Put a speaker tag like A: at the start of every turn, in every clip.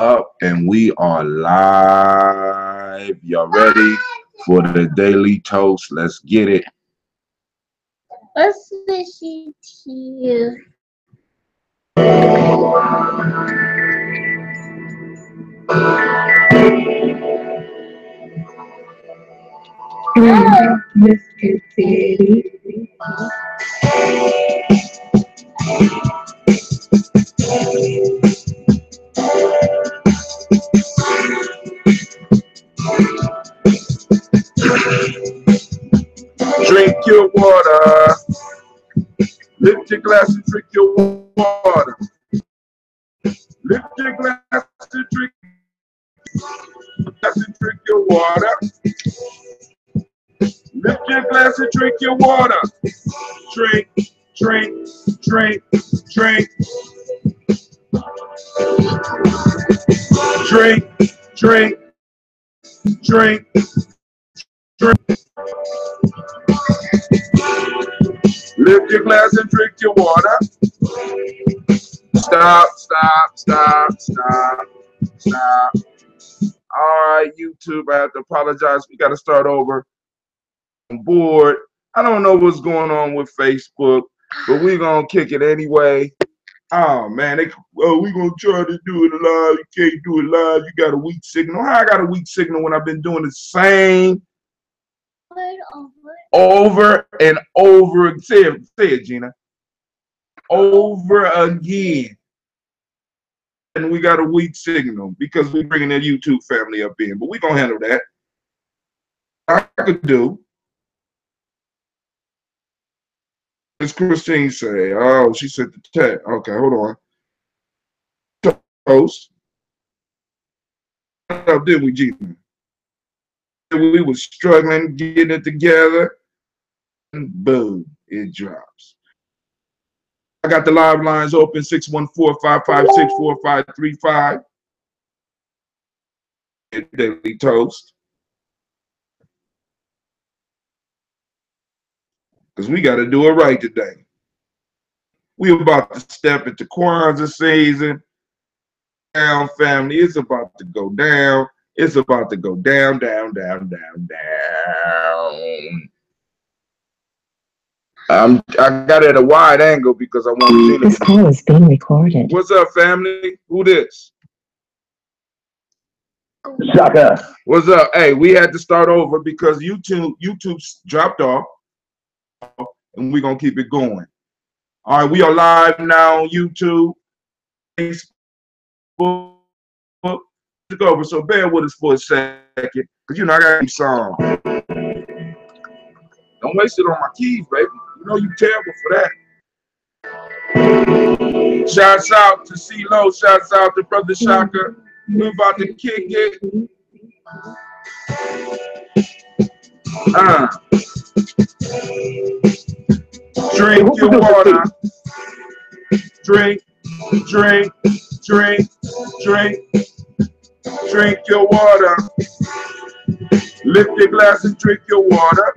A: Up and we are live. Y'all ready for the daily toast? Let's get it.
B: What's the sheet here?
C: Mr. Teddy.
A: Drink your water. Lift your glass and drink your water. Lift your glass and drink your water. Lift your glass and drink your water. Drink, drink, drink, drink. Drink, drink, drink, drink. Lift your glass and drink your water. Stop, stop, stop, stop, stop. All right, YouTube, I have to apologize. We got to start over. I'm bored. I don't know what's going on with Facebook, but we're going to kick it anyway. Oh, man. We're going to try to do it live. You can't do it live. You got a weak signal. How I got a weak signal when I've been doing the same over and over. Say it, Gina. Over again. And we got a weak signal because we're bringing the YouTube family up in. But we're going to handle that. I could do. As Christine say, oh, she said the tech. Okay, hold on. Toast. How did we, Gina? We were struggling, getting it together, and boom, it drops. I got the live lines open, 614-556-4535. Daily Toast. Because we got to do it right today. We about to step into Kwanzaa season. Down, family. It's about to go down. It's about to go down, down, down, down, down. I got it at a wide angle because I want to see
C: this call is being recorded.
A: What's up, family? Who this?
D: Shaka.
A: What's up? Hey, we had to start over because YouTube's dropped off, and we're gonna keep it going. All right, we are live now on YouTube, Facebook. Took over, so bear with us for a second, because you know I got these songs. Don't waste it on my keys, baby. You know you terrible for that. Shouts out to CeeLo. Shouts out to Brother Shaka. We're about to kick it. Drink your water. Drink, drink, drink, drink. Drink your water. Lift your glass and drink your water.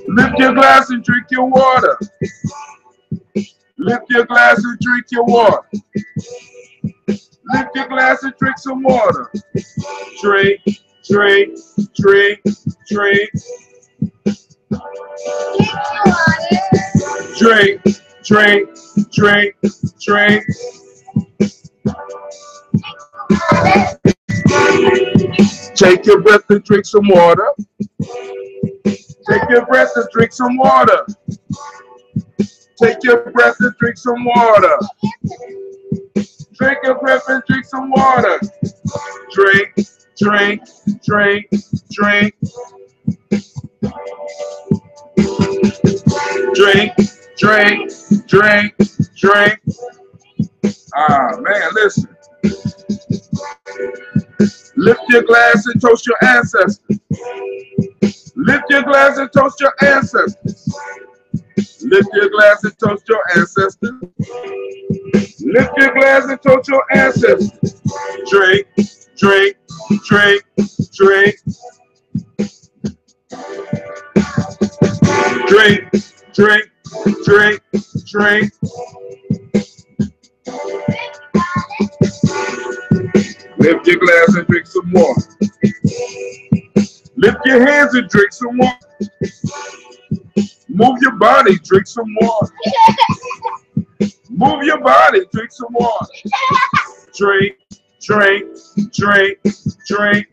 A: Lift your glass and drink your water. Lift your glass and drink your water. Lift your glass and drink some water. Drink, drink, drink, drink. Drink, drink, drink, drink. Take your breath and drink some water. Take your breath and drink some water. Take your breath and drink some water. Take your breath and drink some water. Drink, drink, drink, drink. Drink, drink, drink, drink. Ah, man, listen. Lift your glass and toast your ancestors. Lift your glass and toast your ancestors. Lift your glass and toast your ancestors. Lift your glass and toast your ancestors. Drink, drink, drink, drink. Drink, drink, drink, drink. Lift your glass and drink some water. Lift your hands and drink some water. Move your body, drink some water. Move your body, drink some water. Drink, drink, drink, drink.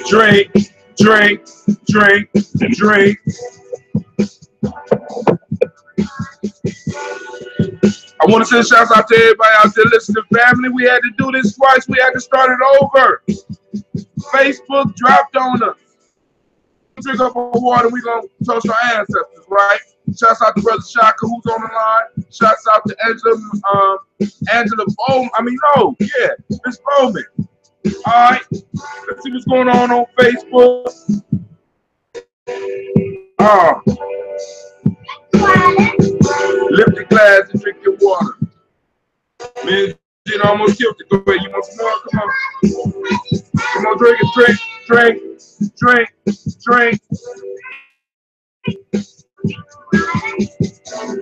A: Drink, drink, drink, drink. I want to send shouts out to everybody out there listening, family. We had to do this twice. We had to start it over. Facebook dropped on us. Drink up our water. We're going to toast our ancestors, right? Shouts out to Brother Shaka, who's on the line. Shouts out to Angela Bowman. Miss Bowman. All right. Let's see what's going on Facebook. Lift your glass and drink your water. Man, you almost killed it. Go ahead. You want some more? Come on. Come on, drink it. Drink, drink, drink, drink.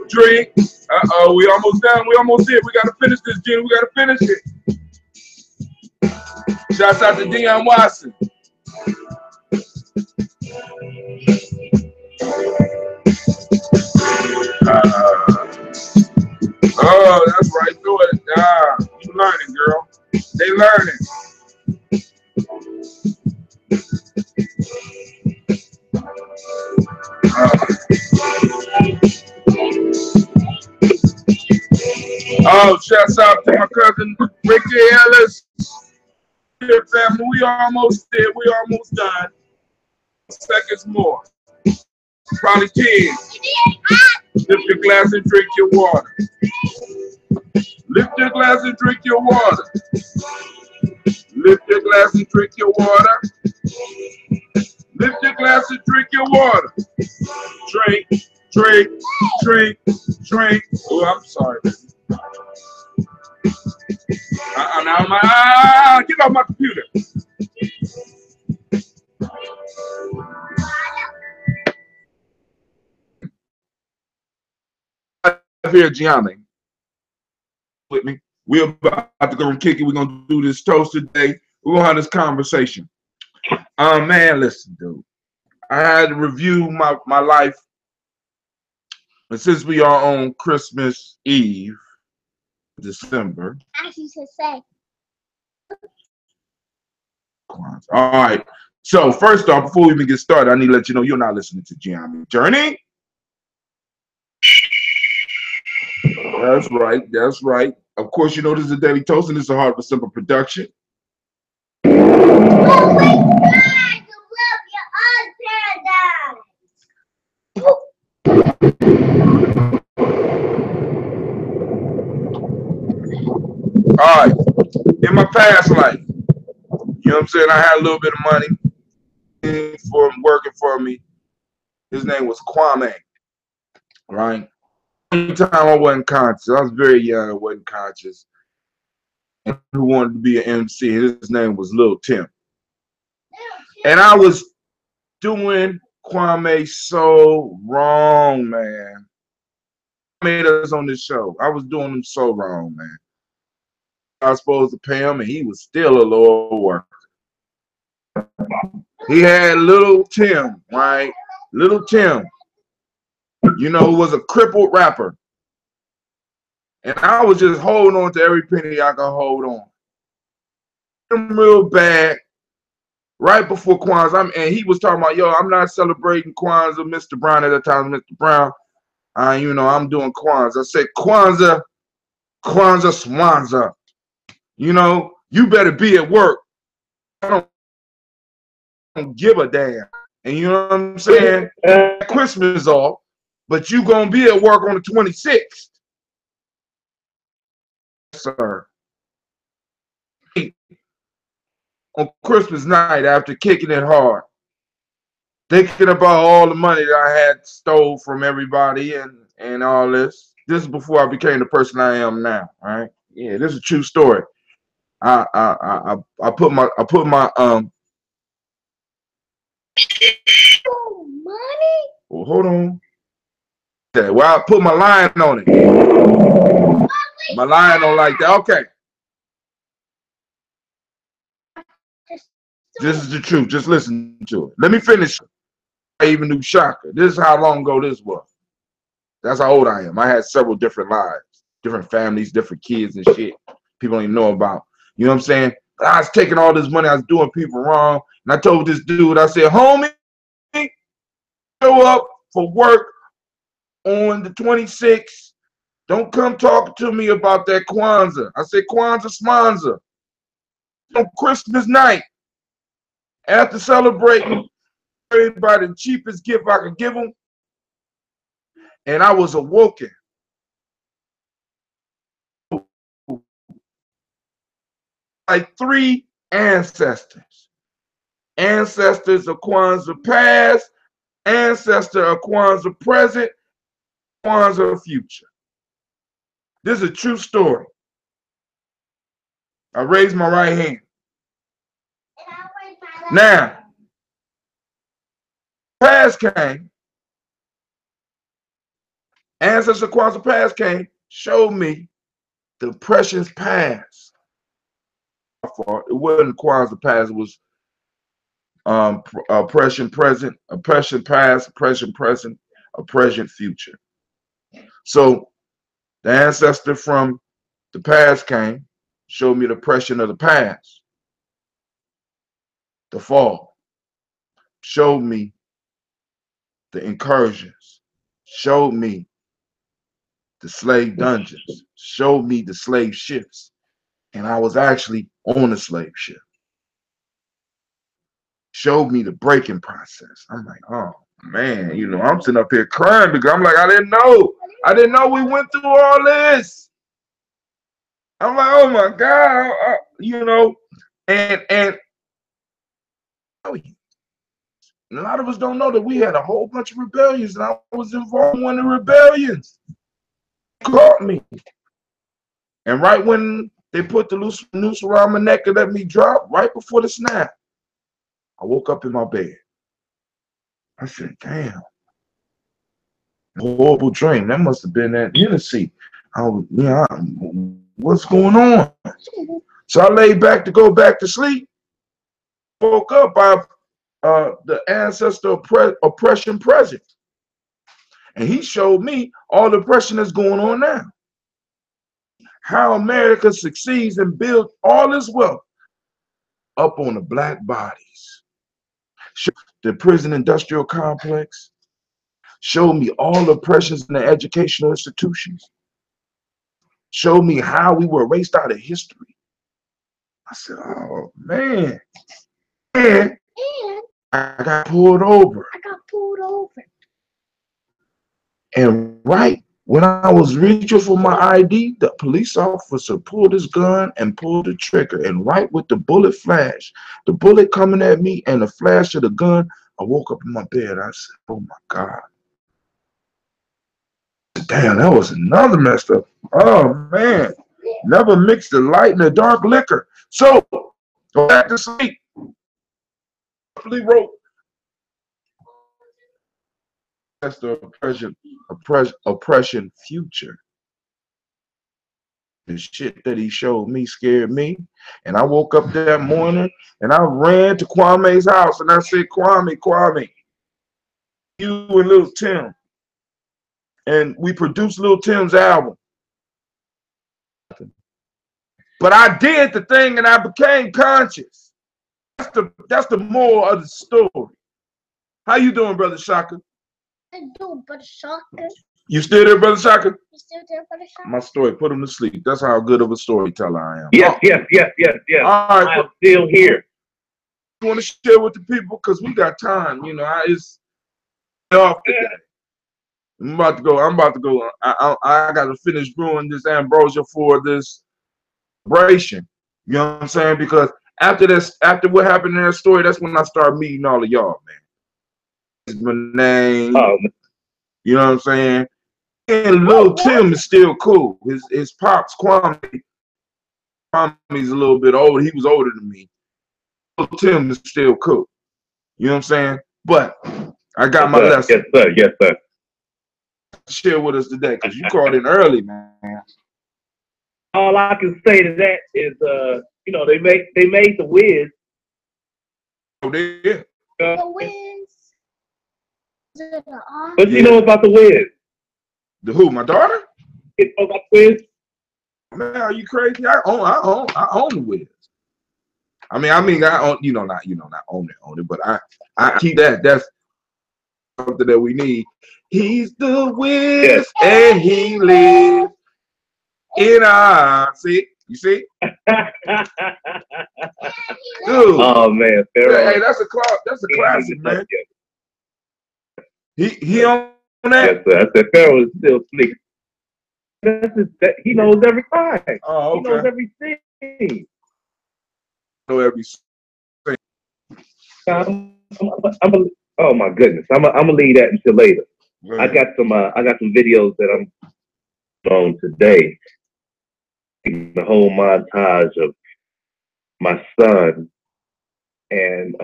A: Drink. Uh-oh, we almost done. We almost did. We got to finish this, Gene. We got to finish it. Shouts out to Deion Watson. Oh, that's right. Do it. You learning, girl. They learning. Shouts out to my cousin Ricky Ellis. Here, family, we almost there. We almost done. Seconds more. Probably 10. Lift your glass and drink your water. Lift your glass and drink your water. Lift your glass and drink your water. Lift your glass and drink your water. Drink, drink, drink, drink. Oh, I'm sorry. Get off my computer. Here, Gye-Nyame, with me. We're about to go and kick it. We're gonna do this toast today. We're gonna have this conversation. Man, listen, dude. I had to review my life, and since we are on Christmas Eve, December.
B: As you should say.
A: All right. So first off, before we even get started, I need to let you know you're not listening to Gye-Nyame Journey. That's right. That's right. Of course, you know this is a Daily Toast, and this is a Heart of a Simple production.
B: Oh my God! You love your
A: All right. In my past life, you know what I'm saying, I had a little bit of money for working for me. His name was Kwame. Right. One time I wasn't conscious. I was very young. I wasn't conscious. And who wanted to be an MC? His name was Lil Tim. And I was doing Kwame so wrong, man. He made us on this show. I was doing him so wrong, man. I was supposed to pay him, and he was still a lower worker. He had Lil Tim, right? Lil Tim, you know, who was a crippled rapper. And I was just holding on to every penny I could hold on. I'm real bad. Right before Kwanzaa, and he was talking about, yo, I'm not celebrating Kwanzaa, Mr. Brown at the time, Mr. Brown. You know, I'm doing Kwanzaa. I said, Kwanzaa, Swanzaa. You know, you better be at work. I don't give a damn. And you know what I'm saying? Christmas off, but you gonna be at work on the 26th. Sir. On Christmas night, after kicking it hard, thinking about all the money that I had stole from everybody and all this. This is before I became the person I am now, right? Yeah, this is a true story. I put my
B: money?
A: well, hold on. Well, I put my line on it. My lion don't like that. Okay. This is the truth. Just listen to it. Let me finish. I even knew Shaka. This is how long ago this was. That's how old I am. I had several different lives, different families, different kids and shit people don't even know about. You know what I'm saying? But I was taking all this money. I was doing people wrong. And I told this dude, I said, homie, show up for work on the 26th. Don't come talking to me about that Kwanzaa. I said, Kwanzaa Smanza. On Christmas night, after celebrating, everybody the cheapest gift I could give them. And I was awoken. Like 3 ancestors. Ancestors of Kwanzaa past, ancestor of Kwanzaa present, Kwanzaa future. This is a true story. I raised my right hand. Now, past came. Ancestor of Kwanzaa past came, showed me the precious past. It wasn't Kwanzaa past, it was oppression present, oppression past, oppression present, oppression future. So the ancestor from the past came, showed me the oppression of the past, the fall, showed me the incursions, showed me the slave dungeons, showed me the slave ships, and I was actually on a slave ship. Showed me the breaking process. I'm like, oh man, you know, I'm sitting up here crying because I'm like, I didn't know we went through all this. I'm like, oh my God, you know, and a lot of us don't know that we had a whole bunch of rebellions, and I was involved in one of the rebellions. They caught me, and right when they put the noose around my neck and let me drop, right before the snap, I woke up in my bed. I said, damn, horrible dream. That must have been that Hennessy. What's going on? So I laid back to go back to sleep. Woke up by the ancestor oppression present. And he showed me all the oppression that's going on now. How America succeeds and builds all this wealth up on the black bodies. The prison industrial complex showed me all the oppressions in the educational institutions. Showed me how we were erased out of history. I said, oh man. And I got pulled over. And right when I was reaching for my ID, the police officer pulled his gun and pulled the trigger. And right with the bullet flash, the bullet coming at me and the flash of the gun, I woke up in my bed. I said, oh my God. Damn, that was another messed up. Oh man. Never mix the light and the dark liquor. So go back to sleep. Wrote that's the oppression future. The shit that he showed me scared me. And I woke up that morning and I ran to Kwame's house and I said, Kwame, you and Lil Tim. And we produced Lil Tim's album. But I did the thing and I became conscious. That's the moral of the story. How you doing, Brother Shaka?
B: I'm doing, Brother Shaka.
A: You still there, Brother Shaka?
B: You still there, Brother Shaka?
A: My story, put him to sleep. That's how good of a storyteller I am.
D: Yes.
A: All right,
D: I'm still here.
A: I want to share with the people because we got time. You know, it's off today. I'm about to go. I got to finish brewing this ambrosia for this celebration. You know what I'm saying? Because after what happened in that story, that's when I start meeting all of y'all, man. It's my name. You know what I'm saying? And Lil Tim is still cool. His pops, Kwame's a little bit older. He was older than me. Lil Tim is still cool. You know what I'm saying? But I got my lesson.
D: Yes, sir.
A: Share with us today because you called in early, man.
D: all I can say to that is, you know, they made the Wiz.
A: Oh, they did.
B: The Wiz.
D: What you know about the Wiz?
A: The who? My daughter?
D: You know about the Wiz?
A: Man, are you crazy? I own the Wiz. I own, not own it, but I keep that. That's something that we need. He's the Wiz, and he lives in our. See, you see? Dude.
D: Oh man, Pharaoh.
A: Hey, that's a classic, man. He on that?
D: Yes, sir. I said Pharaoh is still slick. He knows every line.
A: Oh, okay.
D: He knows everything.
A: Know everything.
D: Oh my goodness, I'm gonna leave that until later. I got some videos that I'm on today. The whole montage of my son and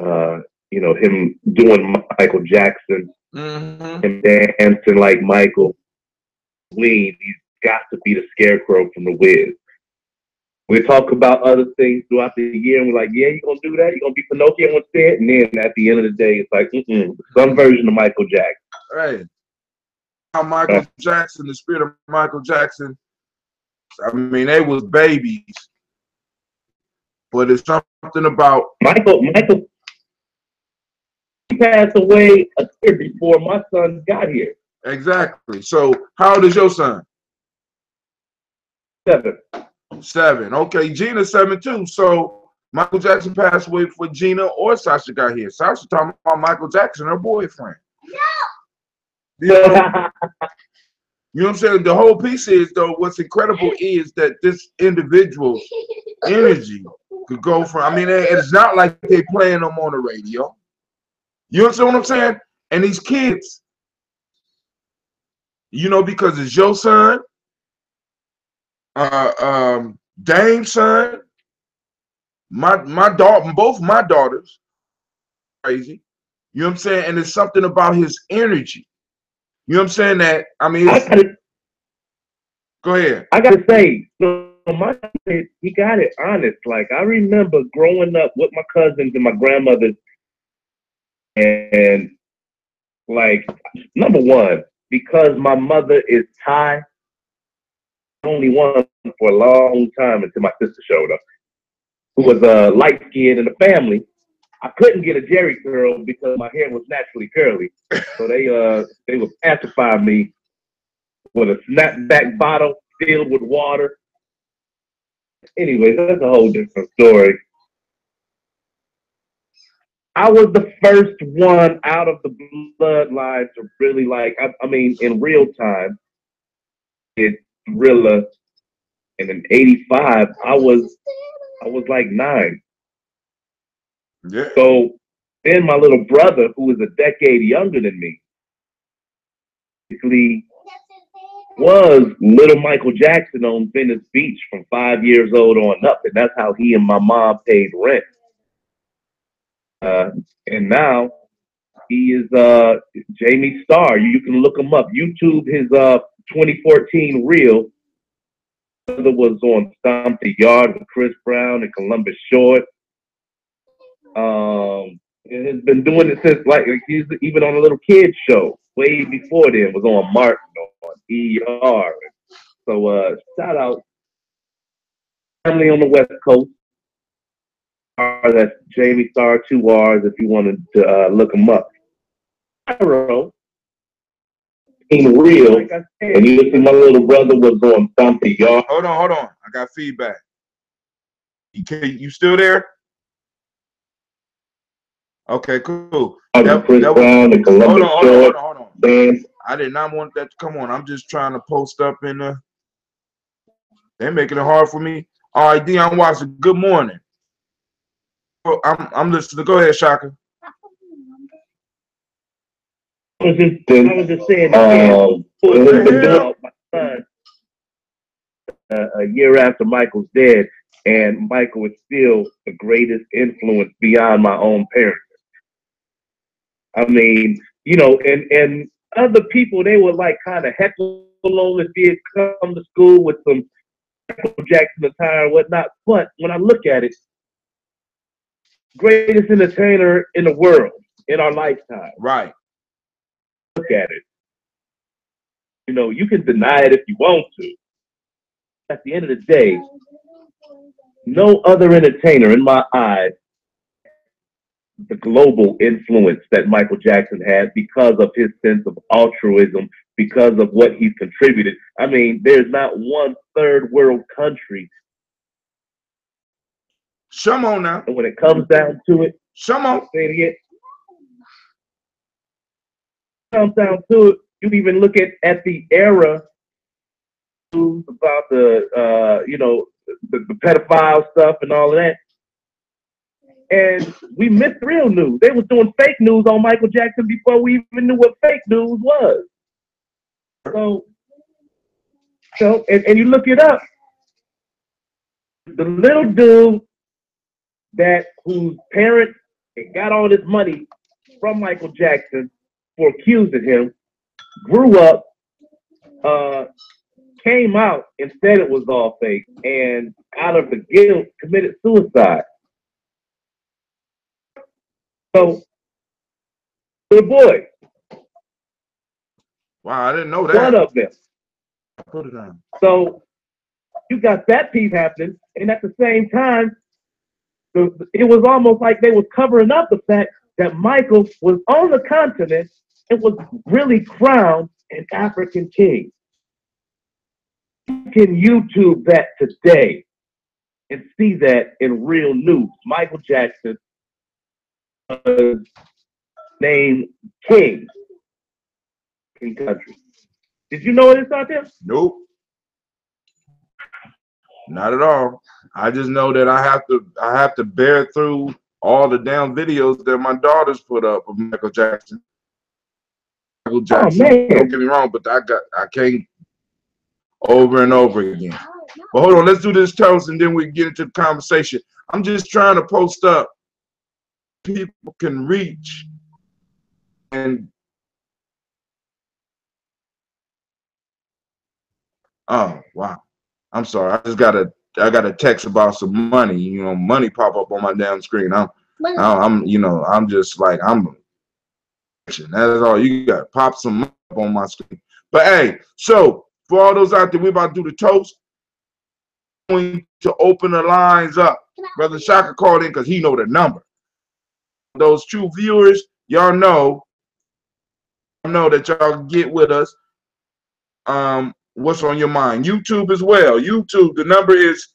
D: you know, him doing Michael Jackson, him dancing like Michael. He's got to be the Scarecrow from the Wiz. We talk about other things throughout the year, and we're like, yeah, you're going to do that? You're going to be Pinocchio instead? And then at the end of the day, it's like, some version of Michael Jackson.
A: Right. How Michael Jackson, the spirit of Michael Jackson, I mean, they was babies. But it's something about...
D: Michael passed away a year before my son got here.
A: Exactly. So, how old is your son?
D: 7.
A: 7. Okay, Gina's 7 too. So Michael Jackson passed away before Gina or Sasha got here. Sasha talking about Michael Jackson, her boyfriend. No. You know what I'm saying? The whole piece is, though, what's incredible is that this individual's energy could go from, I mean, it's not like they playing them on the radio. You understand what I'm saying? And these kids, you know, because it's your son, Dame's son, my daughter, both my daughters, crazy. You know what I'm saying? And it's something about his energy. You know what I'm saying? That I mean, go ahead.
D: I gotta say, my kid, he got it honest. Like I remember growing up with my cousins and my grandmothers, and like number one, because my mother is Thai, only one for a long time until my sister showed up, who was light skinned in the family. I couldn't get a Jerry curl because my hair was naturally curly. So they would pacify me with a snapback bottle filled with water. Anyway, that's a whole different story. I was the first one out of the bloodline to really like, I mean, in real time, it's Thriller. And in '85, I was like 9.
A: Yeah.
D: So then my little brother, who was a decade younger than me, basically was little Michael Jackson on Venice Beach from 5 years old on up. And that's how he and my mom paid rent. And now he is Jamie Starr. You can look him up. YouTube his 2014 reel. Brother was on Stomp the Yard with Chris Brown and Columbus Short. And has been doing it since like he's even on a little kids show way before then. Was on Martin on ER. So shout out family on the West Coast. That's Jamie Starr, 2 R's if you wanted to look him up. Pyro, in real, like and you see my little brother was on Stomp the Yard.
A: Hold on. I got feedback. You still there? Okay, cool.
D: Chris Brown and Columbus Short.
A: Hold on. I did not want that to come on. I'm just trying to post up in the. They're making it hard for me. All right, Dion Watson. Good morning. I'm listening. Go ahead, Shaka.
D: I was just saying. My son, a year after Michael's dead, and Michael is still the greatest influence beyond my own parents. I mean, you know, and other people, they were like kind of heckle on if they come to school with some Michael Jackson attire and whatnot. But when I look at it, greatest entertainer in the world in our lifetime.
A: Right.
D: Look at it. You know, you can deny it if you want to. At the end of the day, no other entertainer in my eyes the global influence that Michael Jackson had because of his sense of altruism, because of what he's contributed. I mean, there's not one third world country.
A: Come on now.
D: And when it comes down to it,
A: come on.
D: Say it again. Comes down to it, you even look at the era about the the pedophile stuff and all of that. And we missed real news. They was doing fake news on Michael Jackson before we even knew what fake news was. So and you look it up. The little dude whose parents got all this money from Michael Jackson for accusing him, grew up, came out and said it was all fake, and out of the guilt committed suicide. So, the boy.
A: Wow, I didn't know that.
D: One of them.
A: Put it on.
D: So, you got that piece happening, and at the same time, it was almost like they was covering up the fact that Michael was on the continent and was really crowned an African king. You can YouTube that today and see that in real news. Michael Jackson was named king in country. Did you know this out there?
A: Nope. Not at all. I just know that I have to bear through all the damn videos that my daughters put up of Michael Jackson. Michael Jackson.
D: Oh, man.
A: Don't get me wrong, but I can't over and over again. But hold on, let's do this toast and then we get into the conversation. I'm just trying to post up people can reach and oh wow. I'm sorry. I got a text about some money. You know, money pop up on my damn screen. I'm just like that's all you got. Pop some money up on my screen. But hey, so for all those out there, we're about to do the toast. We're going to open the lines up. Brother Shaka called in because he know the number. Those true viewers, y'all know that y'all get with us. What's on your mind? YouTube as well. YouTube, the number is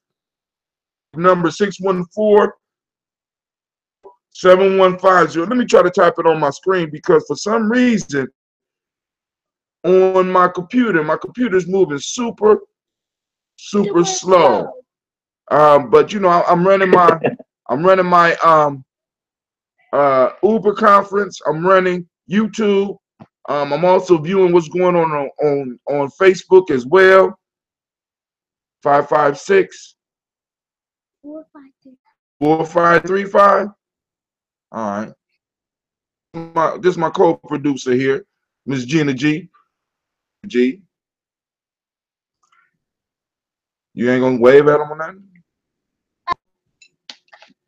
A: 614-7150. Let me try to type it on my screen because for some reason on my computer's moving super slow. But you know, I'm running my Uber conference. I'm running YouTube. I'm also viewing what's going on Facebook as well. 556-4535. All right. This is my co-producer here, Miss Gina G. G. You ain't gonna wave at him or nothing?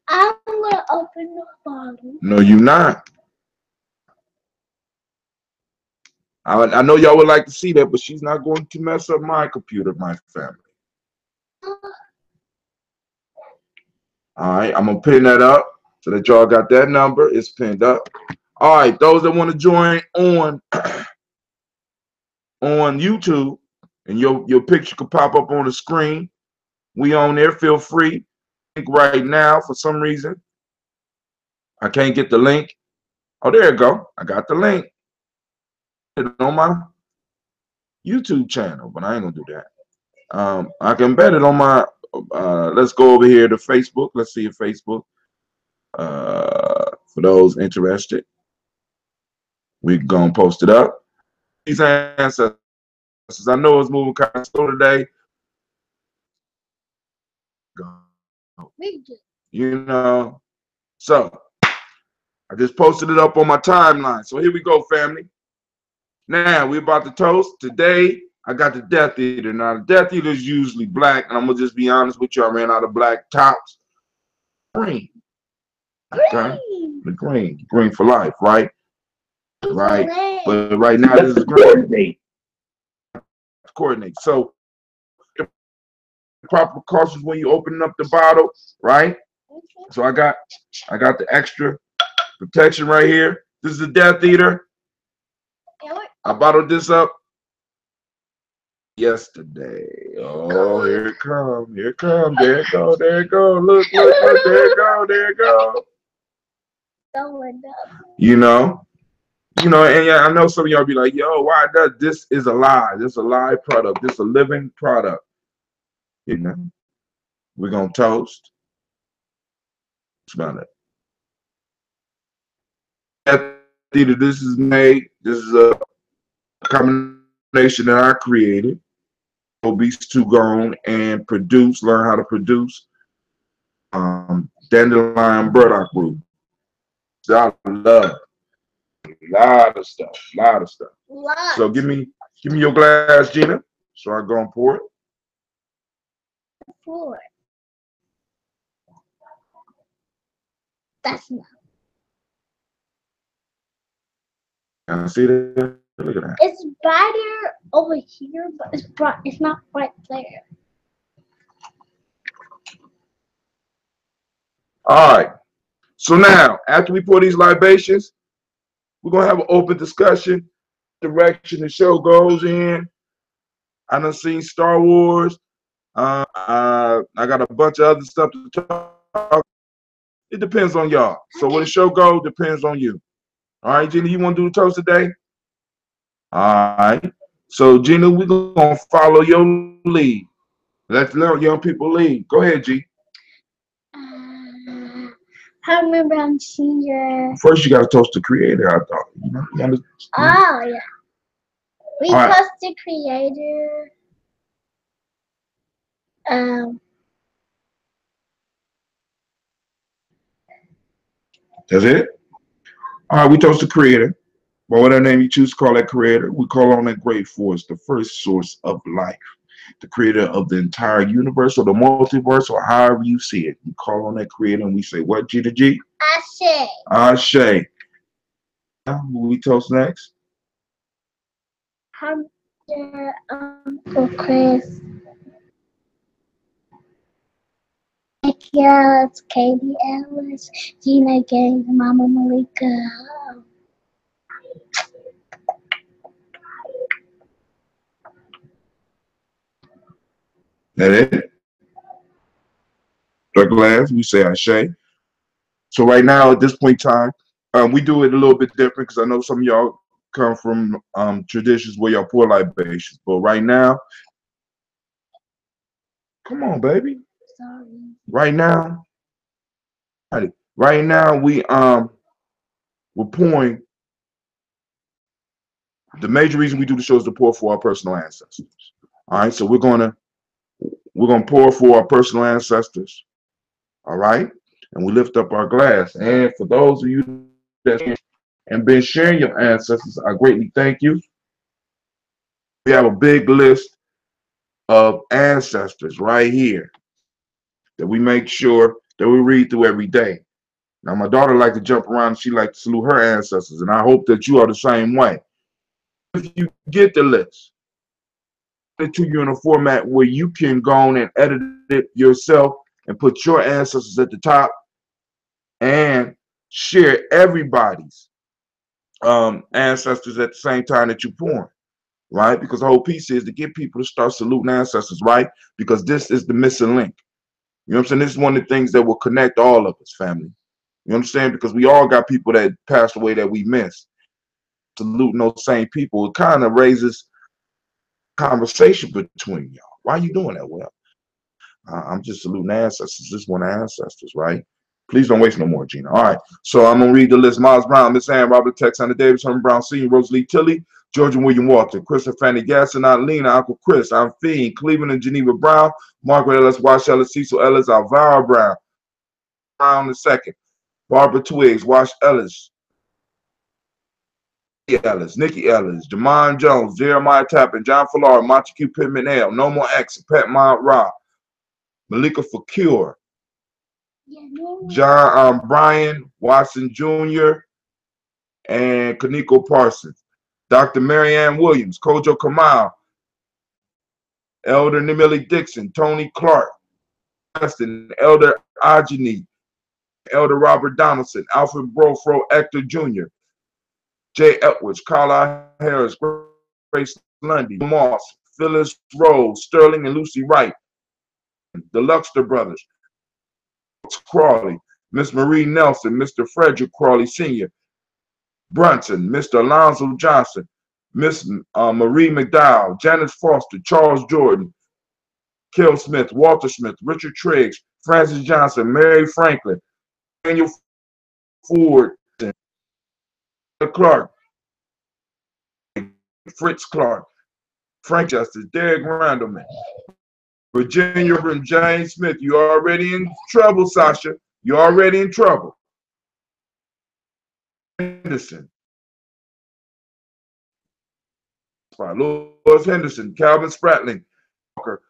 B: I'm gonna open the bottle.
A: No, you not. I know y'all would like to see that, but she's not going to mess up my computer, my family. All right, I'm gonna pin that up so that y'all got that number. It's pinned up. All right, those that want to join on YouTube and your picture could pop up on the screen. We on there. Feel free. Right now, for some reason, I can't get the link. Oh, there you go. I got the link. It's on my YouTube channel, but I ain't gonna do that. I can embed it on my. Let's go over here to Facebook. Let's see if Facebook. For those interested, we gonna post it up. These ancestors, I know it's moving kind of slow today. You know, so I just posted it up on my timeline. So here we go, family. Now we're about to toast. Today I got the Death Eater. Now, the Death Eater is usually black, and I'm going to just be honest with you. I ran out of black tops. Green. Okay? The green. Green for life, right? Right. But right now, this is green. Coordinate. So, the proper precautions when you open up the bottle, right? So, I got the extra protection right here. This is the Death Eater. I bottled this up yesterday. Oh, here it comes. Here it comes. There it go. There it go. Look. There it go. There it go. You know, and yeah, I know some of y'all be like, yo, why does this is a lie? This is a live product. This is a living product. You know, we're gonna toast. Smell it. This is made. This is a combination that I created. Obese to go on and learn how to produce dandelion burdock root. I love a lot of stuff. So give me your glass, Gina. So I go and pour it.
B: Pour. That's enough.
A: Can I see that? Look at that.
B: It's brighter over here, but it's bright. It's not right there.
A: All right. So now, after we pour these libations, we're gonna have an open discussion. Direction the show goes in. I done seen Star Wars. I got a bunch of other stuff to talk. It depends on y'all. So where the show goes depends on you. All right, Gina, you want to do the toast today? All right. So, Gina, we're going to follow your lead. Let's let young people lead. Go ahead, G.
B: I remember I'm senior.
A: First, you got to toast the creator, I thought. You know,
B: oh, yeah. We
A: all right.
B: toast the creator.
A: That's it? All right, we toast the creator. Well, whatever name you choose to call that creator, we call on that great force, the first source of life, the creator of the entire universe or the multiverse or however you see it. We call on that creator and we say, what, G to G?
B: Ashe.
A: Ashe. Who we toast next?
B: Hunter, Uncle Chris. It's Katie Ellis, Gina Gaines, Mama Malika.
A: That it? Dark glass, we say Ashe. So right now, at this point in time, we do it a little bit different because I know some of y'all come from traditions where y'all pour libations. But right now, come on, baby.
B: Sorry.
A: Right now, we're pouring. The major reason we do the show is to pour for our personal ancestors. All right, so we're gonna pour for our personal ancestors. All right, and we lift up our glass. And for those of you that and been sharing your ancestors, I greatly thank you. We have a big list of ancestors right here that we make sure that we read through every day. Now, my daughter likes to jump around and she likes to salute her ancestors, and I hope that you are the same way. If you get the list, it to you in a format where you can go on and edit it yourself and put your ancestors at the top and share everybody's ancestors at the same time that you're pouring, right? Because the whole piece is to get people to start saluting ancestors, right? Because this is the missing link. You know what I'm saying? This is one of the things that will connect all of us, family. You know what I'm saying? Because we all got people that passed away that we missed. Saluting those same people, it kind of raises conversation between y'all. Why are you doing that? Well, I'm just saluting ancestors. This one ancestors, right? Please don't waste no more, Gina. All right. So I'm going to read the list. Miles Brown, Miss Ann, Robert Tex, Hunter Davis, Herman Brown Sr., Rosalie Tilley, George and William Walter, Chris and Fanny Gasson, Aunt Lena, Uncle Chris, Aunt Fiend, Cleveland and Geneva Brown, Margaret Ellis, Wash Ellis, Cecil Ellis, Alvaro Brown, Brown II, Barbara Twiggs, Wash Ellis, Ellis, Nikki Ellis, Jamon Jones, Jeremiah Tappan, John Fallar, Montague Pittman L, No More X, Pat Mont Ra, Malika Fakir, John Brian Watson Jr., and Kaniko Parsons, Dr. Marianne Williams, Kojo Kamal, Elder Nemili Dixon, Tony Clark, Elder Ajani, Elder Robert Donaldson, Alfred Brofro, Hector Jr., Jay Edwards, Carla Harris, Grace Lundy, Moss, Phyllis Rose, Sterling and Lucy Wright, the Luxter brothers, Crawley, Miss Marie Nelson, Mr. Frederick Crawley Sr., Brunson, Mr. Alonzo Johnson, Miss Marie McDowell, Janice Foster, Charles Jordan, Kel Smith, Walter Smith, Richard Triggs, Francis Johnson, Mary Franklin, Daniel Ford, Clark, Fritz Clark, Frank Justice, Derek Randleman, Virginia and James Smith. You already in trouble, Sasha. You're already in trouble. Henderson, Louis Henderson, Calvin Spratling, Walker,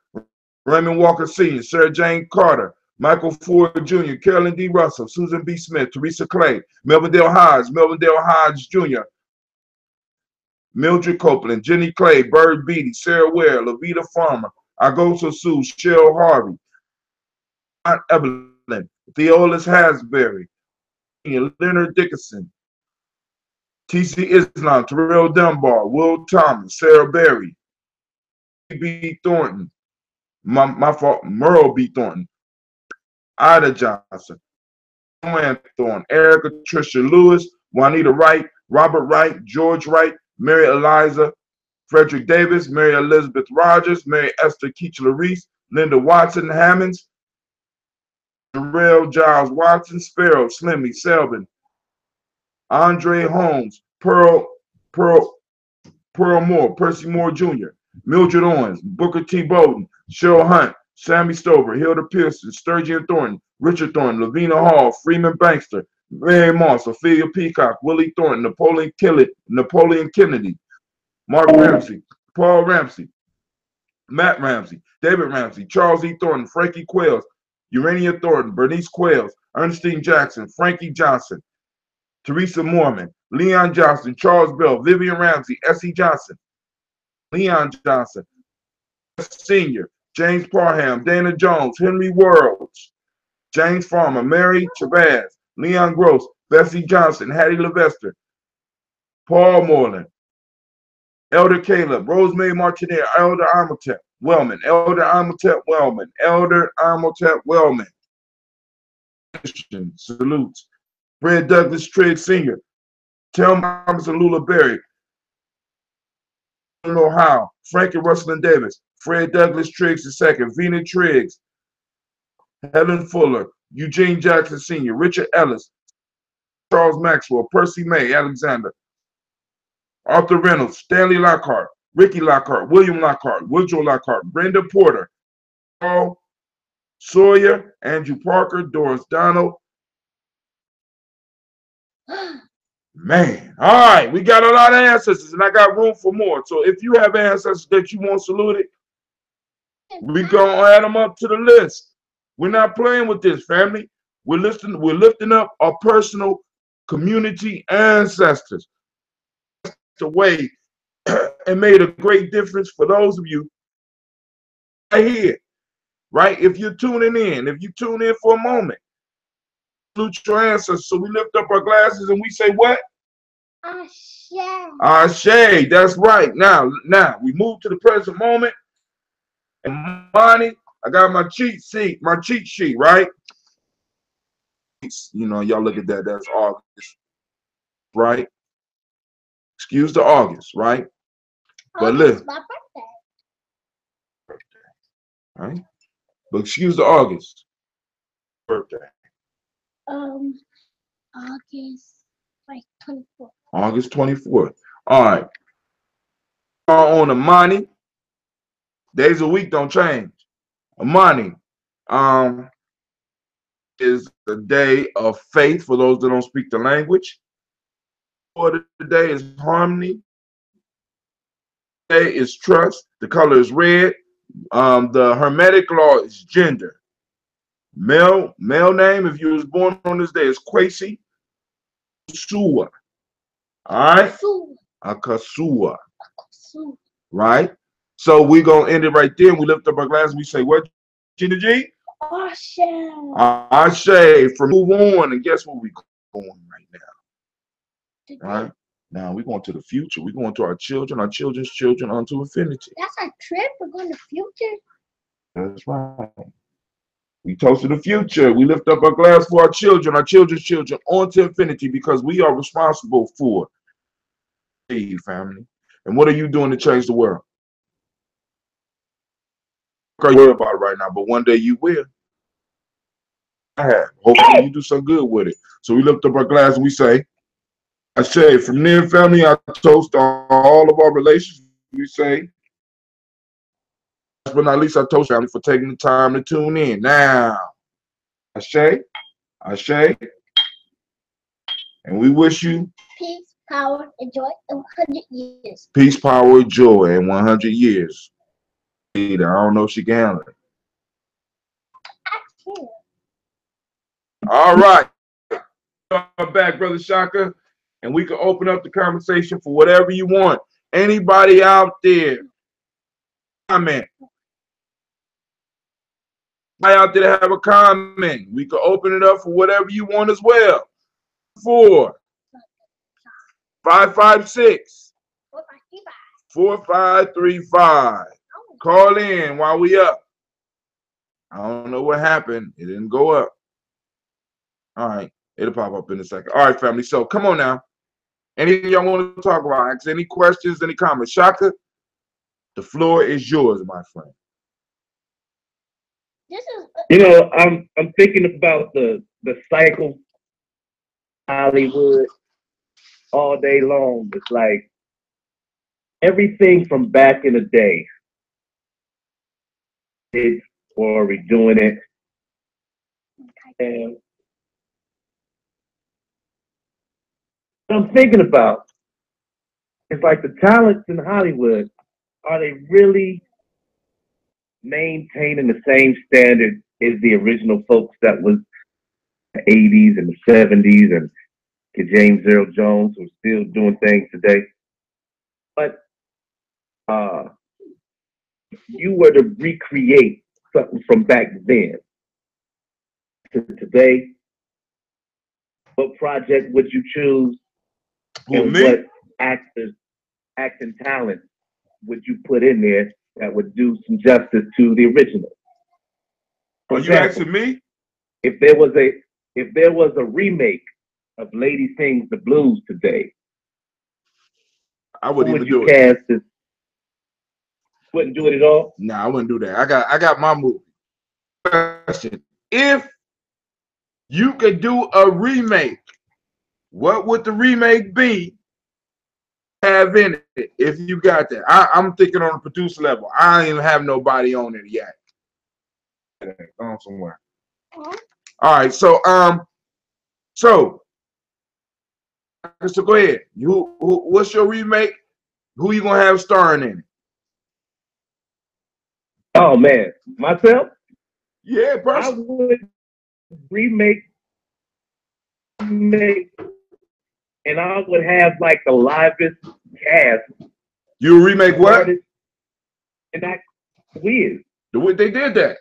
A: Raymond Walker Sr., Sarah Jane Carter, Michael Ford Jr., Carolyn D. Russell, Susan B. Smith, Teresa Clay, Melvin Dale Hodge Jr., Mildred Copeland, Jenny Clay, Bird Beatty, Sarah Ware, Lavita Farmer, Agosa Sue, Cheryl Harvey, Aunt Evelyn, Theolis Hasbury, Leonard Dickinson, T.C. Islam, Terrell Dunbar, Will Thomas, Sarah Berry, B. Thornton, my fault, Merle B. Thornton, Ida Johnson, Joanne Thornton, Erica Tricia Lewis, Juanita Wright, Robert Wright, George Wright, Mary Eliza, Frederick Davis, Mary Elizabeth Rogers, Mary Esther Keachler Reese, Linda Watson Hammonds, Jarrell Giles Watson, Sparrow, Slimmy, Selvin, Andre Holmes, Pearl Moore, Percy Moore Jr., Mildred Owens, Booker T. Bowden, Cheryl Hunt, Sammy Stover, Hilda Pearson, Sturgeon Thornton, Richard Thornton, Lavina Hall, Freeman Bankster, Mary Moss, Ophelia Peacock, Willie Thornton, Napoleon Kennedy, Mark Ramsey, Paul Ramsey, Matt Ramsey, David Ramsey, Charles E. Thornton, Frankie Quails, Urania Thornton, Bernice Quails, Ernestine Jackson, Frankie Johnson, Teresa Mormon, Leon Johnson, Charles Bell, Vivian Ramsey, S.E. Johnson, Leon Johnson, Sr., James Parham, Dana Jones, Henry Worlds, James Farmer, Mary Chavez, Leon Gross, Bessie Johnson, Hattie Levester, Paul Moreland, Elder Caleb, Rosemary Martineau, Elder Imhotep Wellman, Elder Imhotep Wellman, Elder Imhotep Wellman. Salutes. Fred Douglas Trigg Sr., Tim Thomas and Lula Berry, I don't know how, Frankie Russell and Davis, Fred Douglas Triggs II, Vena Triggs, Helen Fuller, Eugene Jackson Sr., Richard Ellis, Charles Maxwell, Percy May, Alexander, Arthur Reynolds, Stanley Lockhart, Ricky Lockhart, William Lockhart, Woodrow Lockhart, Brenda Porter, Paul Sawyer, Andrew Parker, Doris Donald. Man, all right, we got a lot of ancestors, and I got room for more. So if you have ancestors that you want saluted, we're gonna add them up to the list. We're not playing with this, family. We're lifting up our personal community ancestors. That's the way it made a great difference for those of you right here, right? If you're tuning in, if you tune in for a moment, salute your ancestors. So we lift up our glasses and we say what?
B: Ashe.
A: Ashe, that's right. Now we move to the present moment. And Imani, I got my cheat sheet, right? You know, y'all look at that, that's August, right? Excuse the August, right? But listen,
B: my
A: birthday, right? But excuse the August birthday.
B: August like 24th.
A: August 24th. All right. On Imani, days a week don't change. Imani is the day of faith for those that don't speak the language. For today is harmony. Today is trust. The color is red. The Hermetic law is gender. Male name, if you was born on this day, is Kwesi Sua. All right? Akasua. Right? So we're going to end it right there. We lift up our glass and we say, what, Gina G?
B: Ashe.
A: Ashe. From move on. And guess where we're going right now? All right? Now we're going to the future. We're going to our children's children, unto infinity.
B: That's our trip. We're going to the future.
A: That's right. We toast to the future. We lift up our glass for our children's children, onto infinity, because we are responsible for you, family. And what are you doing to change the world? I'm not worried about it right now, but one day you will. I have. Hopefully you do some good with it. So we lift up our glass and we say, I say, from near family, I toast all of our relations. We say, last but not least, I toast family for taking the time to tune in. Now, Ashe, and we wish you
B: peace, power, and joy in 100 years.
A: Peace, power, and joy in 100 years. I don't know if she can handle it.
B: I can.
A: All right. I'm back, Brother Shaka, and we can open up the conversation for whatever you want. Anybody out there? Comment. Anybody out there have a comment? We can open it up for whatever you want as well. 556 4535. Call in while we up. I don't know what happened. It didn't go up. All right. It'll pop up in a second. All right, family. So come on now. Anything y'all want to talk about? Ask any questions, any comments. Shaka, the floor is yours, my friend.
B: This is.
D: You know, I'm thinking about the cycle Hollywood all day long. It's like everything from back in the day. It's or redoing it. And what I'm thinking about is like the talents in Hollywood, are they really maintaining the same standard as the original folks that was the 80s and the 70s and the James Earl Jones, who's still doing things today? But if you were to recreate something from back then to today, what project would you choose? And what acting talent would you put in there that would do some justice to the original?
A: Are you asking me?
D: If there was a remake of Lady Sings the Blues today,
A: I wouldn't even do
D: it. Wouldn't do it at all?
A: No, I wouldn't do that. I got my movie. Question: if you could do a remake, what would the remake be? Have in it if you got that. I'm thinking on a producer level. I don't even have nobody on it yet. Going somewhere. All right, so go ahead. What's your remake? Who you gonna have starring in it?
D: Oh man, myself?
A: Yeah,
D: I would remake, and I would have like the livest cast.
A: You remake what?
D: And that Wiz.
A: They did that.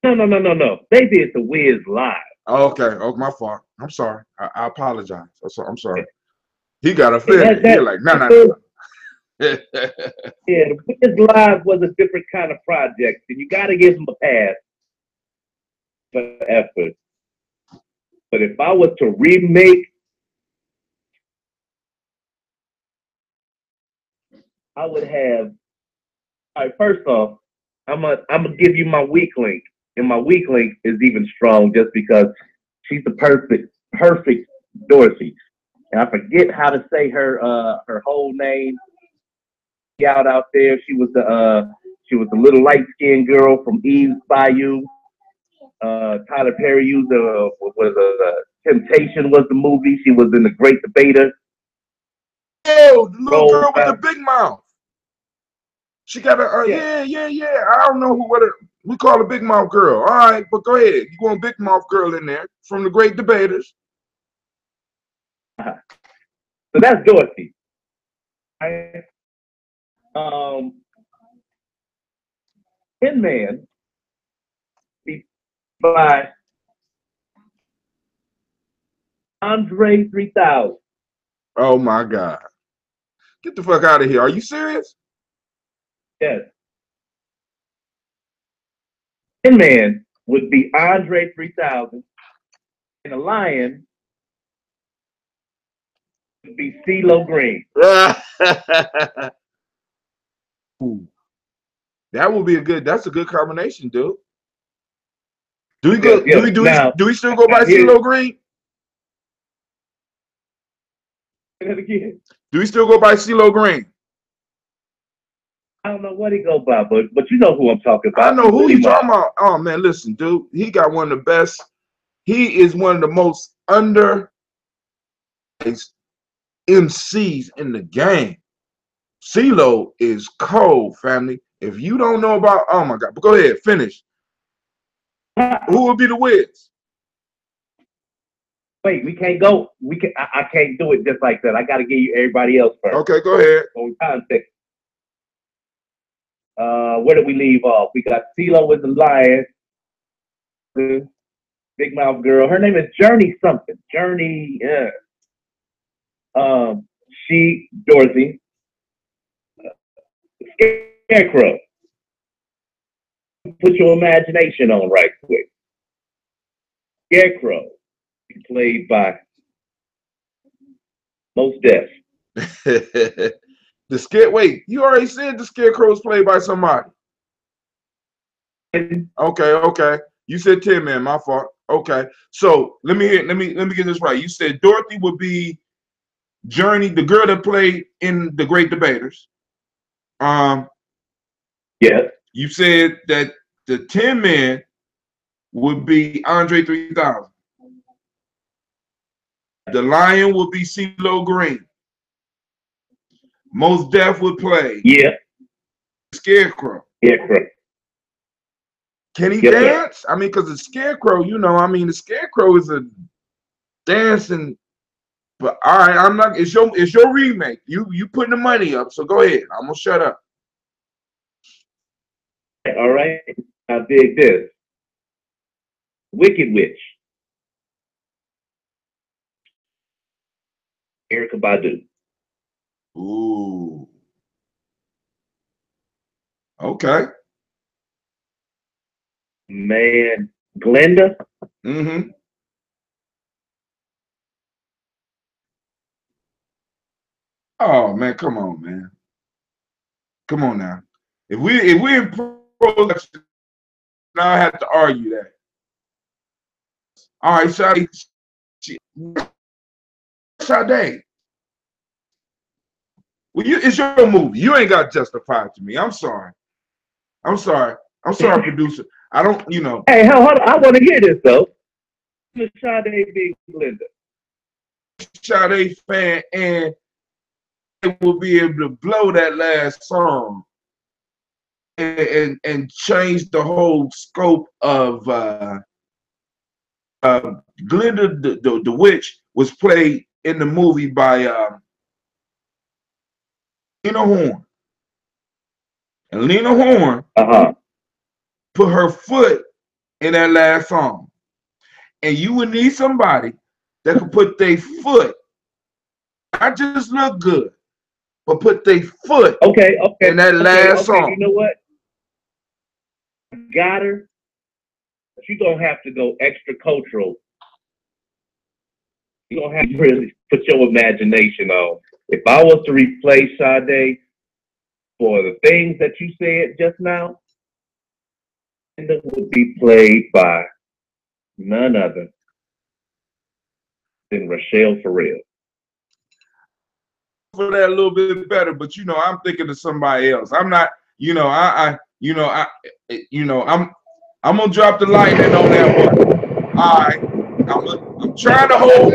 D: No. They did the Wiz live.
A: Oh, okay. Oh, my fault. I'm sorry. I apologize. I'm sorry. He got offended. He's like, no.
D: Yeah, the Wiz live was a different kind of project, and you got to give him a pass for effort. But if I was to remake, I would have. All right, first off, I'm gonna give you my weak link, and my weak link is even strong just because she's the perfect Dorothy, and I forget how to say her whole name. Out there, she was the little light skinned girl from Eve's Bayou. Tyler Perry used Temptation was the movie. She was in The Great Debater.
A: Oh, the little girl with the big mouth. She got a yeah. I don't know we call a big mouth girl. All right, but go ahead. You want big mouth girl in there from The Great Debaters.
D: So that's Dorothy. Tin Man by Andre 3000.
A: Oh my God. Get the fuck out of here. Are you serious?
D: Yes. Tin Man would be Andre 3000, and the lion would be CeeLo Green.
A: That would be that's a good combination, dude. Do we still go by CeeLo Green? Do we still go by CeeLo Green?
D: I don't know what he go by, but you know who I'm talking about.
A: I know who you're talking about. Oh man, listen, dude. He got one of the best. He is one of the most under MCs in the game. CeeLo is cold, family. If you don't know about, oh my God, but go ahead, finish. Who would be the Wiz?
D: Wait, we can't go. I can't do it just like that. I got to give you everybody else first.
A: Okay, go ahead.
D: Context. Where did we leave off? We got CeeLo with the lion, the big mouth girl. Her name is Journey something. Journey, yeah. She, Dorothy. Scarecrow. Put your imagination on right quick. Scarecrow, played by Mos Def.
A: Wait, you already said the Scarecrow was played by somebody. Okay. You said Tin Man, my fault. Okay. So let me get this right. You said Dorothy would be Journey, the girl that played in The Great Debaters.
D: Yeah.
A: You said that the Tin Man would be Andre 3000. The lion would be CeeLo Green. Mos Def would play.
D: Yeah.
A: Scarecrow.
D: Scarecrow.
A: Can he dance? I mean, because the Scarecrow, the Scarecrow is a dancing. But all right, I'm not. It's your remake. You putting the money up, so go ahead. I'm gonna shut up.
D: All right, I dig this. Wicked Witch. Erykah Badu.
A: Ooh. Okay.
D: Man, Glenda.
A: Mm-hmm. Oh man, come on, man. Come on now. If we in pro, now I have to argue that. All right, Sade. Well, it's your movie. You ain't got to justify it to me. I'm sorry, producer. I don't,
D: Hey, hold on. I want to hear this though. Sade being Glenda.
A: Sade fan, and they will be able to blow that last song and change the whole scope of Glenda the Witch was played in the movie by Lena Horne. And Lena Horne put her foot in that last song. And you would need somebody that could put their foot, not just look good, but put their foot in that last song.
D: You know what? Got her. But you're going to have to go extra cultural. You're going to have to really put your imagination on. If I was to replace Sade for the things that you said just now, it would be played by none other than Rochelle Farrell.
A: For that a little bit better, but I'm thinking of somebody else. I'm not, I'm gonna drop the lightning on that one. All right, I'm trying to hold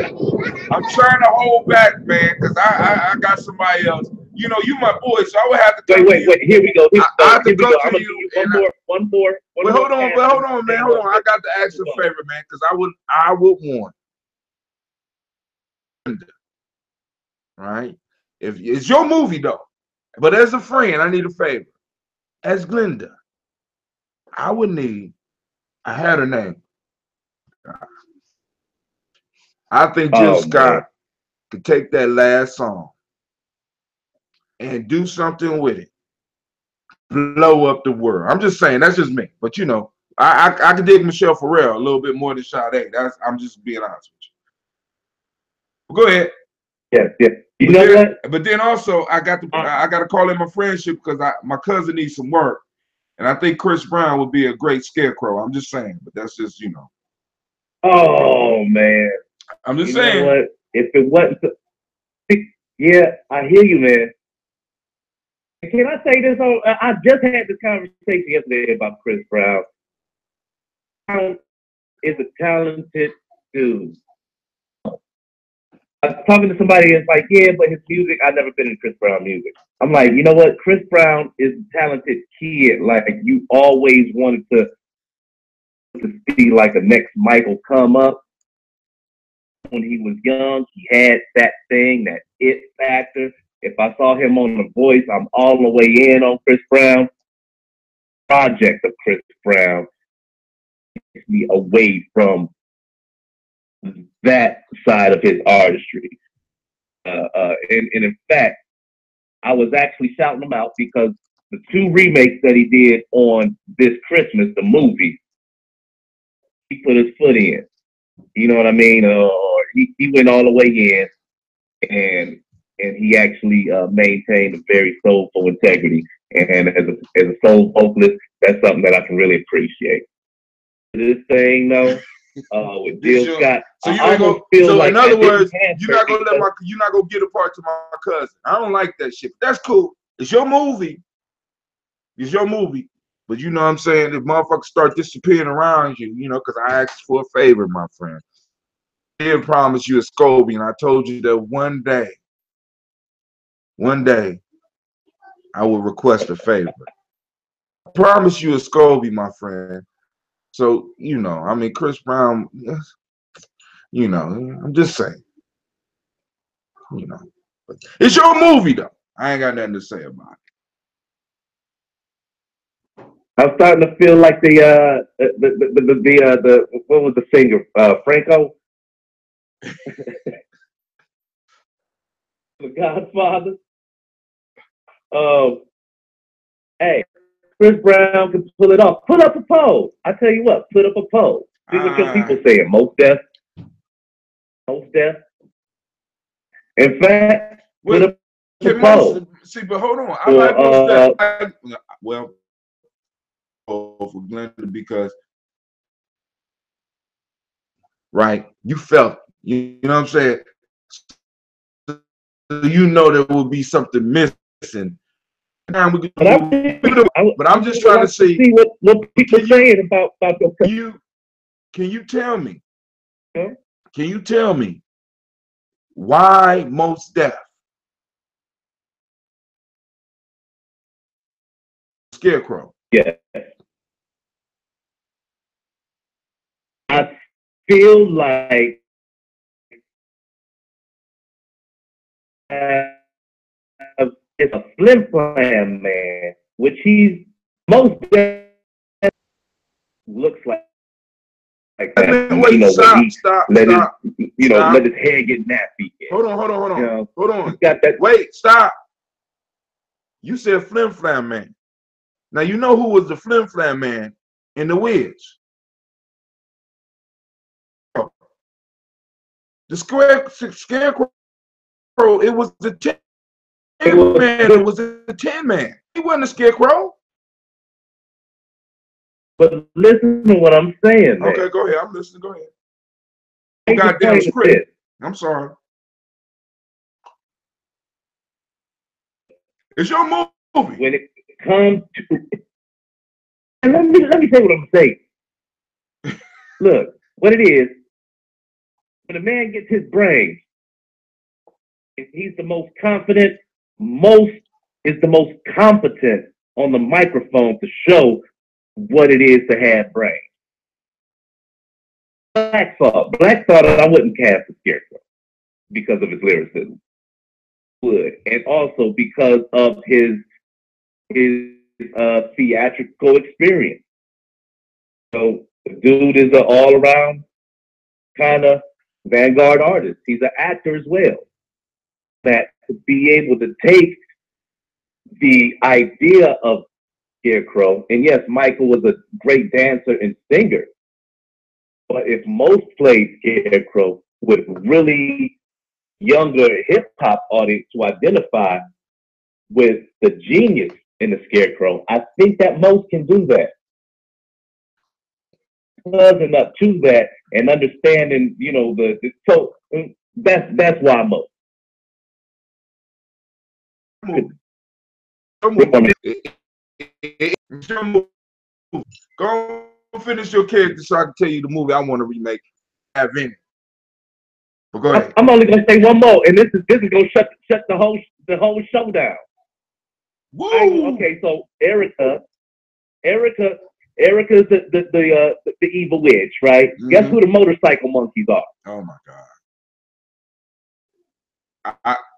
A: back, man, because I got somebody else. You know, you my boy, so I would have to come to you.
D: Wait. Here we go.
A: I have to go to
D: I'm gonna
A: you.
D: give you one more.
A: Hold on, man. Hold on. I got to ask a favor, man, because I would want. Right? If it's your movie though, but as a friend, I need a favor. As Glenda, I would need. I had her name. I think Jill Scott could take that last song and do something with it, blow up the world. I'm just saying, that's just me. But you know, I could dig Michelle Pharrell a little bit more than Sade. I'm just being honest with you. Go ahead.
D: Yes. You know what?
A: But then also, I got to call in my friendship because my cousin needs some work, and I think Chris Brown would be a great scarecrow. I'm just saying, but that's just, you know.
D: Oh man.
A: I'm just
D: you
A: saying.
D: Know what? If it wasn't, yeah, I hear you, man. Can I say this? I just had this conversation yesterday about Chris Brown. Brown is a talented dude. I was talking to somebody and it's like, yeah, but his music, I've never been in Chris Brown music. I'm like, you know what? Chris Brown is a talented kid. Like, you always wanted to see like a next Michael come up. When he was young, he had that thing, that it factor. If I saw him on The Voice, I'm all the way in on Chris Brown. Project of Chris Brown takes me away from that side of his artistry. And in fact, I was actually shouting him out because the 2 remakes that he did on this Christmas, the movie, he put his foot in. You know what I mean? He went all the way in, and he actually maintained a very soulful integrity. And as a soul vocalist, that's something that I can really appreciate. This thing, though, with Jill Scott,
A: so you ain't gonna. So like in other words, you're not gonna get apart to my cousin. I don't like that shit. But that's cool. It's your movie. It's your movie. But you know what I'm saying? If motherfuckers start disappearing around you, you know, because I asked for a favor, my friend. I did promise you a Scobie, and I told you that one day, I will request a favor. I promise you a Scobie, my friend. So, you know, I mean, Chris Brown, you know, I'm just saying. You know. But it's your movie, though. I ain't got nothing to say about it.
D: I'm starting to feel like the what was the singer? Franco? The Godfather. Hey, Chris Brown can pull it off. Put up a pole. I tell you what, put up a pole. See what your people saying. Most deaf. In fact, put up a pole.
A: See, but hold on. I like most deaf. Well, for Glenda, because right, you felt, you know what I'm saying? So you know there will be something missing. But I'm just trying to see
D: what people are saying about your.
A: Can you tell me? Can you tell me why most deaf? Scarecrow.
D: Yeah. I feel like it's a flim flam man, which he's most deaf looks like that.
A: Wait, stop.
D: Let his hair get nappy.
A: Hold on.
D: You know,
A: hold on.
D: Got that.
A: Wait, stop. You said flim flam man. Now you know who was the flim flam man in the Wiz? The Scarecrow. It was the 10 man. It was the 10 man. He wasn't a Scarecrow.
D: But listen to what I'm saying, man.
A: Okay, go ahead. I'm listening. Go ahead. Goddamn script. I'm sorry. It's your movie.
D: When it comes to, and let me say what I'm saying. Look, what it is. when a man gets his brains, he's the most confident, is the most competent on the microphone to show what it is to have brains. Black thought that I wouldn't cast the Scarecrow because of his lyricism. And also because of his theatrical experience. So the dude is an all-around kind of vanguard artist. He's an actor as well. That to be able to take the idea of Scarecrow, and yes, Michael was a great dancer and singer, but if most played Scarecrow with really younger hip-hop audience to identify with the genius in the Scarecrow, I think that most can do that. Buzzing up to that and understanding, you know, so that's why most.
A: Go finish your character so I can tell you the movie I want to remake. Have in it. But go ahead.
D: I'm only gonna say one more, and this is gonna shut the whole show down.
A: Woo!
D: Okay, so Erica's the evil witch, right? Mm-hmm. Guess who the motorcycle monkeys are?
A: Oh my God.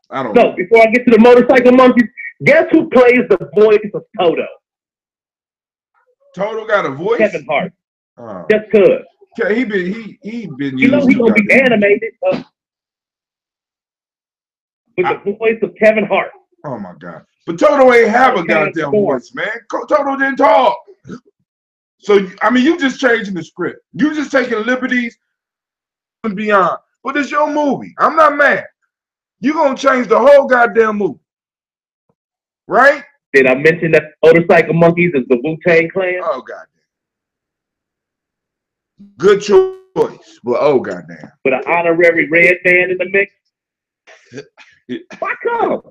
A: I don't know.
D: Before I get to the motorcycle monkeys, guess who plays the voice of Toto?
A: Toto got a voice?
D: Kevin Hart. Just cuz.
A: Yeah, he been used.
D: You know he's gonna be animated with the voice of Kevin Hart.
A: Oh my God. But Toto ain't have a goddamn voice, man. Toto didn't talk. So, I mean, you just changing the script. You just taking liberties and beyond. But it's your movie. I'm not mad. You gonna change the whole goddamn movie. Right?
D: Did I mention that Motorcycle Monkeys is the Wu-Tang Clan?
A: Oh, goddamn. Good choice. Well, oh, goddamn.
D: With an honorary red man in the mix? Why come?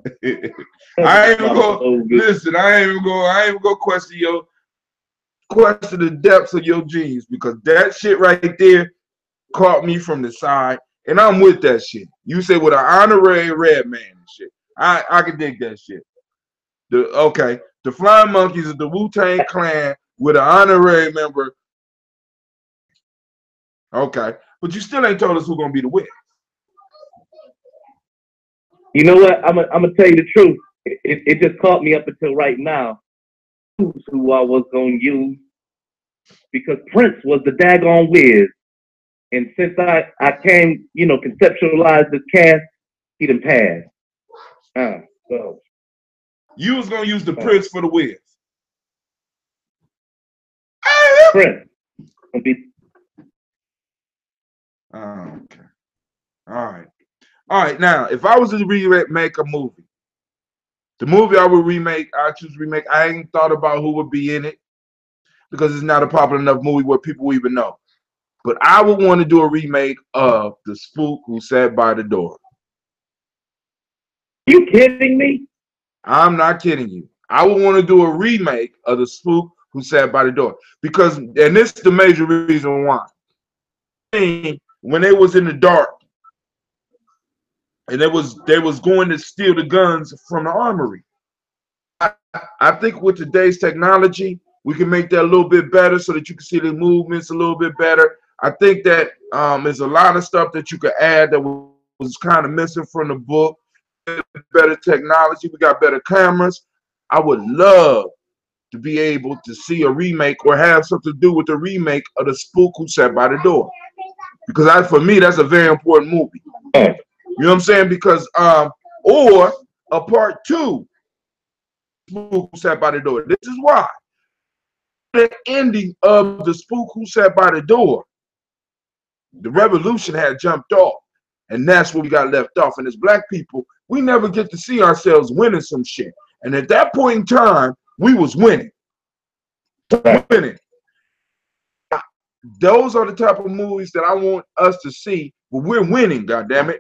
A: I ain't even gonna question the depths of your genius, because that shit right there caught me from the side, and I'm with that shit. You say with an honorary red man and shit. I can dig that shit. The Flying Monkeys is the Wu-Tang Clan with an honorary member. Okay, but you still ain't told us who's gonna be the winner.
D: You know what? I'm gonna tell you the truth. It just caught me up until right now who I was gonna use, because Prince was the daggone Wiz, and since I came, you know, conceptualized this cast, he done passed. So
A: you was gonna use the Prince for the Wiz.
D: Prince.
A: Okay. All right. Now, if I was to remake a movie, the movie I would remake, I choose remake. I ain't thought about who would be in it because it's not a popular enough movie where people even know. But I would want to do a remake of The Spook Who Sat by the Door.
D: You kidding me?
A: I'm not kidding you. I would want to do a remake of The Spook Who Sat by the Door, because, and this is the major reason why. When they was in the dark, and they was going to steal the guns from the armory. I think with today's technology, we can make that a little bit better so that you can see the movements a little bit better. I think that there's a lot of stuff that you could add that was kind of missing from the book. Better technology, we got better cameras. I would love to be able to see a remake or have something to do with the remake of The Spook Who Sat by the Door, because for me that's a very important movie. You know what I'm saying? Because or a part 2, Spook Who Sat by the Door. This is why the ending of The Spook Who Sat by the Door, the revolution had jumped off, and that's where we got left off. And as black people, we never get to see ourselves winning some shit. And at that point in time, we was winning. Those are the type of movies that I want us to see, but we're winning, goddammit.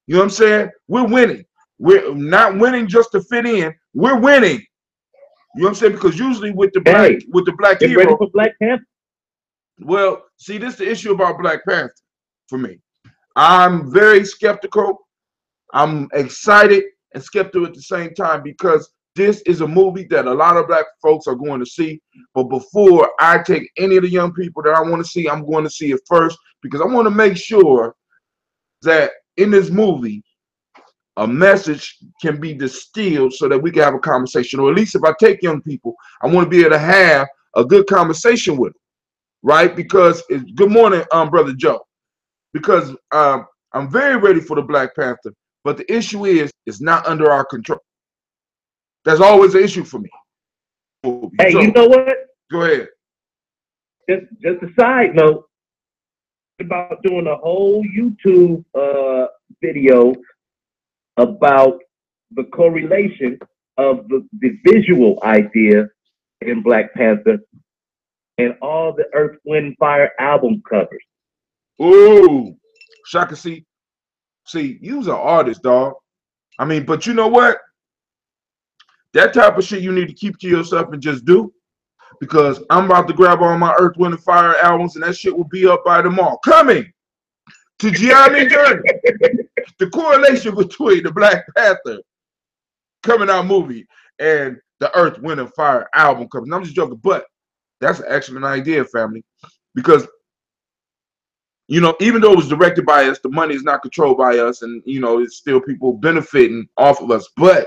A: You know what I'm saying? We're winning. We're not winning just to fit in. We're winning. You know what I'm saying? Because usually with the black hero,
D: ready for Black Panther?
A: well, see, this is the issue about Black Panther for me. I'm very skeptical. I'm excited and skeptical at the same time because this is a movie that a lot of black folks are going to see. But before I take any of the young people that I want to see, I'm going to see it first because I want to make sure that in this movie, a message can be distilled so that we can have a conversation. Or at least if I take young people, I want to be able to have a good conversation with them, right? Because it's good morning, Brother Joe. Because I'm very ready for the Black Panther, but the issue is it's not under our control. That's always an issue for me.
D: Hey,
A: so,
D: you know what?
A: Go ahead.
D: Just a side note about doing a whole YouTube video about the correlation of the visual idea in Black Panther and all the Earth, Wind, Fire album covers.
A: Ooh, Shaka, see, you's an artist, dog. I mean, but you know what? That type of shit you need to keep to yourself and just do. Because I'm about to grab all my Earth, Wind, and Fire albums, and that shit will be up by tomorrow. Coming to Gye-Nyame Journey. The correlation between the Black Panther coming out movie and the Earth, Wind, and Fire album cover. And I'm just joking, but that's an excellent idea, family. Because, you know, even though it was directed by us, the money is not controlled by us, and, you know, it's still people benefiting off of us. But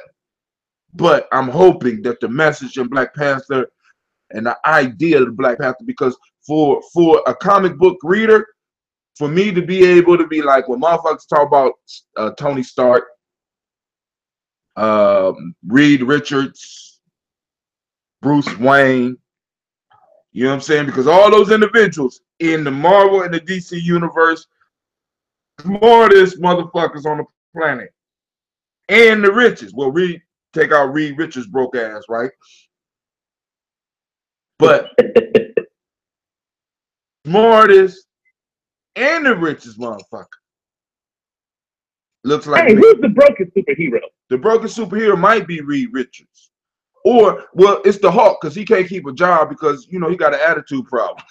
A: I'm hoping that the message in Black Panther and the idea of the Black Panther, because for a comic book reader, for me to be able to be like, when motherfuckers talk about Tony Stark, Reed Richards, Bruce Wayne, you know what I'm saying? Because all those individuals in the Marvel and the DC universe, smartest motherfuckers on the planet, and the richest. Well, take out Reed Richards' broke ass, right? But smartest and the richest motherfucker. Looks like
D: hey, who's the broken superhero?
A: The broken superhero might be Reed Richards. Or, well, it's the Hulk, because he can't keep a job because, you know, he got an attitude problem.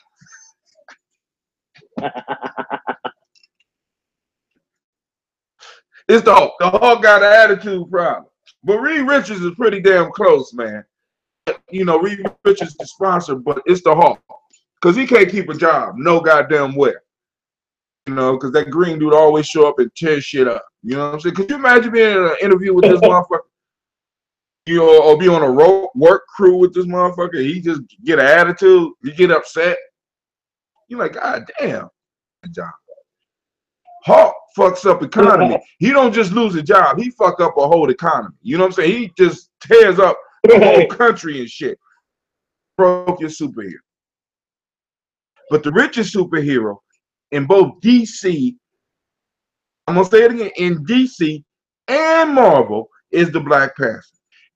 A: It's the Hulk. The Hulk got an attitude problem. But Reed Richards is pretty damn close, man. You know, Reed Richards is the sponsor, but it's the Hulk. Because he can't keep a job. No goddamn where. You know, because that green dude always show up and tear shit up. You know what I'm saying? Could you imagine being in an interview with this motherfucker? You know, or be on a work crew with this motherfucker? He just get an attitude. You get upset. You're like, God damn. Job. Hawk fucks up economy. He don't just lose a job. He fuck up a whole economy. You know what I'm saying? He just tears up the whole country and shit. Broke your superhero. But the richest superhero in both DC, I'm going to say it again, in DC and Marvel is the Black Panther.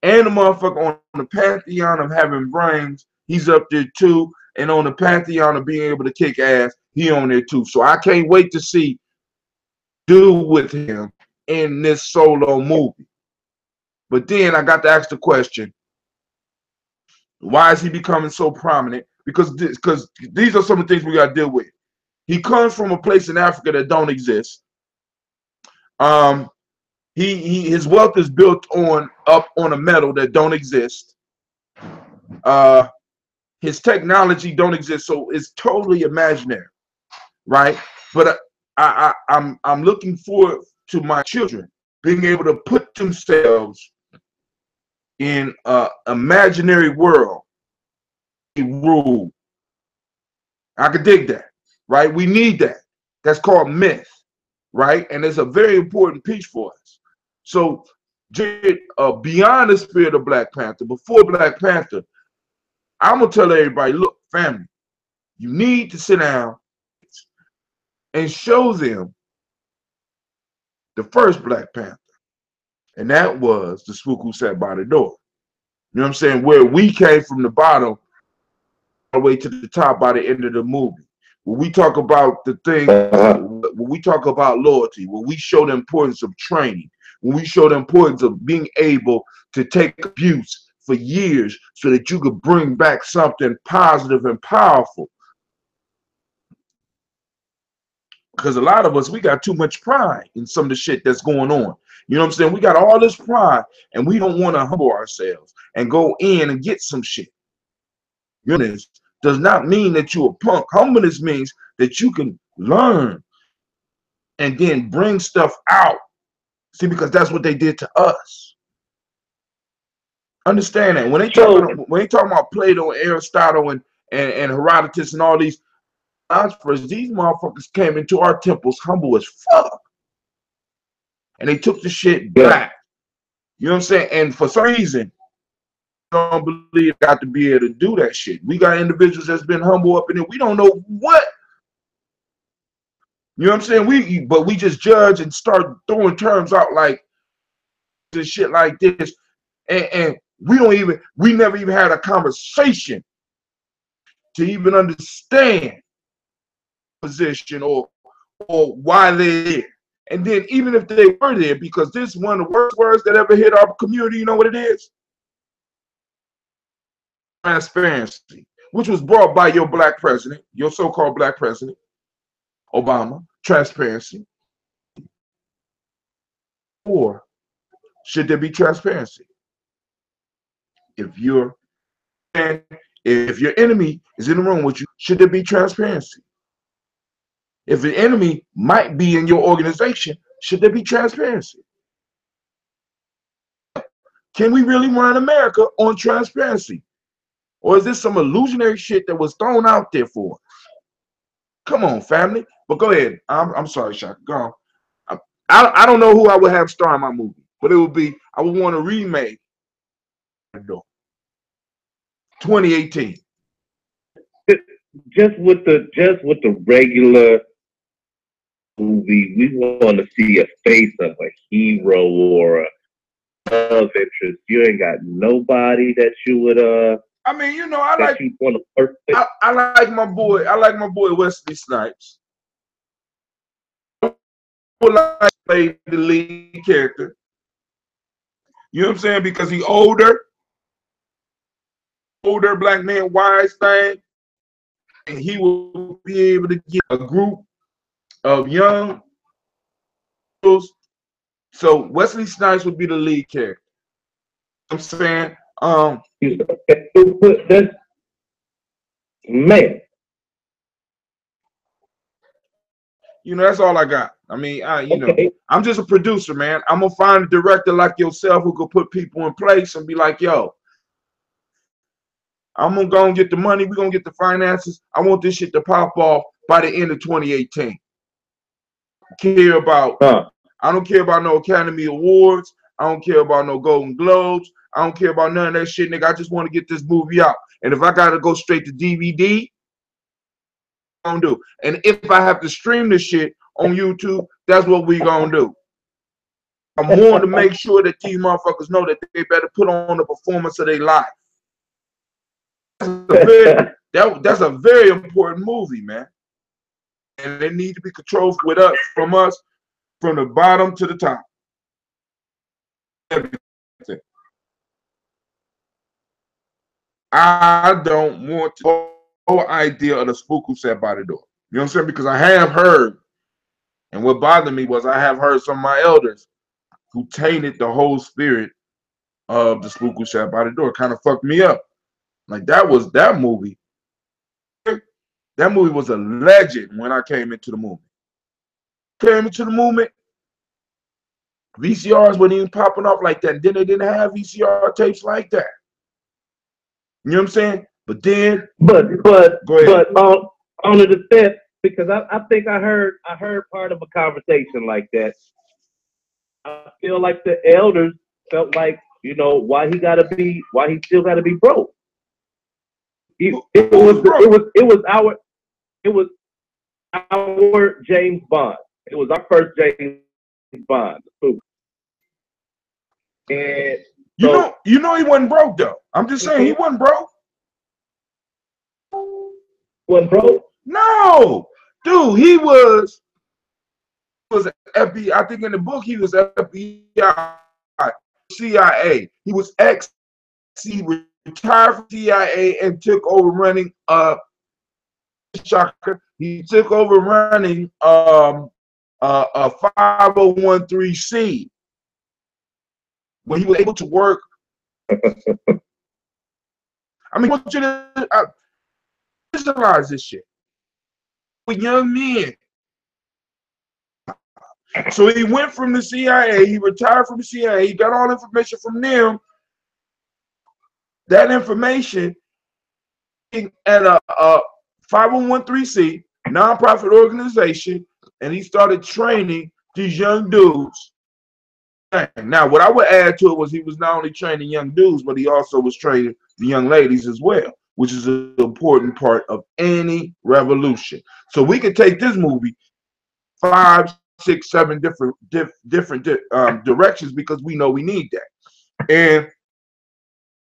A: And the motherfucker on the pantheon of having brains, he's up there too. And on the pantheon of being able to kick ass, he on there too. So I can't wait to see do with him in this solo movie. But then I got to ask the question, why is he becoming so prominent? Because these are some of the things we got to deal with. He comes from a place in Africa that don't exist. His wealth is built up on a metal that don't exist. His technology don't exist, so it's totally imaginary, right? But I'm looking forward to my children being able to put themselves in an imaginary world. Rule. I could dig that, right? We need that. That's called myth, right? And it's a very important piece for us. So beyond the spirit of Black Panther, before Black Panther, I'm gonna tell everybody, look, family, you need to sit down and show them the first Black Panther. And that was the spook who sat by the door. You know what I'm saying? Where we came from the bottom all the way to the top by the end of the movie. When we talk about the thing, when we talk about loyalty, when we show the importance of training, when we show the importance of being able to take abuse for years so that you could bring back something positive and powerful. Because a lot of us, we got too much pride in some of the shit that's going on. You know what I'm saying? We got all this pride and we don't want to humble ourselves and go in and get some shit. Humbleness does not mean that you're a punk. Humbleness means that you can learn and then bring stuff out. See, because that's what they did to us. Understand that when they talking about Plato and Aristotle and Herodotus and all these philosophers, these motherfuckers came into our temples humble as fuck, and they took the shit back. You know what I'm saying? And for some reason, I don't believe got to be able to do that shit. We got individuals that's been humble up in it. We don't know what. You know what I'm saying? But we just judge and start throwing terms out like this shit like this, and we never even had a conversation to even understand position or why they're there. And then even if they were there, because this is one of the worst words that ever hit our community, you know what it is? Transparency, which was brought by your black president, your so-called black president, Obama. Transparency. Or should there be transparency? If your enemy is in the room with you, should there be transparency? If the enemy might be in your organization, should there be transparency? Can we really run America on transparency? Or is this some illusionary shit that was thrown out there for us? Come on, family. But go ahead. I'm sorry, Shaka. Go on. I don't know who I would have star in my movie, but it would be, I would want to remake 2018.
D: Just with the regular movie, we want to see a face of a hero or a love interest. You ain't got nobody that you would
A: I mean, you know, I like my boy Wesley Snipes. I would like to play the lead character. You know what I'm saying? Because he older black man, wise thing, and he will be able to get a group of young. So Wesley Snipes would be the lead character. You know what I'm saying,
D: man.
A: You know, that's all I got. I mean, you know, I'm just a producer, man. I'm gonna find a director like yourself who could put people in place and be like, yo, I'm gonna go and get the money. We're gonna get the finances. I want this shit to pop off by the end of 2018. I don't care about no Academy Awards. I don't care about no Golden Globes. I don't care about none of that shit, nigga. I just want to get this movie out. And if I gotta go straight to DVD, I'm gonna do. And if I have to stream this shit on YouTube, that's what we gonna do. I'm more to make sure that these motherfuckers know that they better put on the performance of their life. That's a very important movie, man. And they need to be controlled from us from the bottom to the top. Everything. I don't want the whole idea of the spook who sat by the door. You know what I'm saying? Because I have heard, and what bothered me was I have heard some of my elders who tainted the whole spirit of the spook who sat by the door. Kind of fucked me up. Like that movie. That movie was a legend when I came into the movement. VCRs weren't even popping off like that. Then they didn't have VCR tapes like that. You know what I'm saying? But then,
D: but on the defense, because I think I heard part of a conversation like that. I feel like the elders felt like, you know, why he still gotta be broke. It was our James Bond. It was our first James Bond. And
A: so, you know he wasn't broke though. I'm just saying he wasn't broke.
D: Wasn't broke?
A: No, dude, he was FBI. I think in the book he was FBI, CIA. He was he retired from CIA and took over running Shaka, he took over running a 501(c)(3) when he was able to work. I mean, I want you to visualize this shit with young men. So he went from the CIA, he retired from the CIA, he got all information from them. That information at a 501(c)(3) nonprofit organization, and he started training these young dudes. Now, what I would add to it was he was not only training young dudes, but he also was training the young ladies as well, which is an important part of any revolution. So we could take this movie 5, 6, 7 different directions because we know we need that. And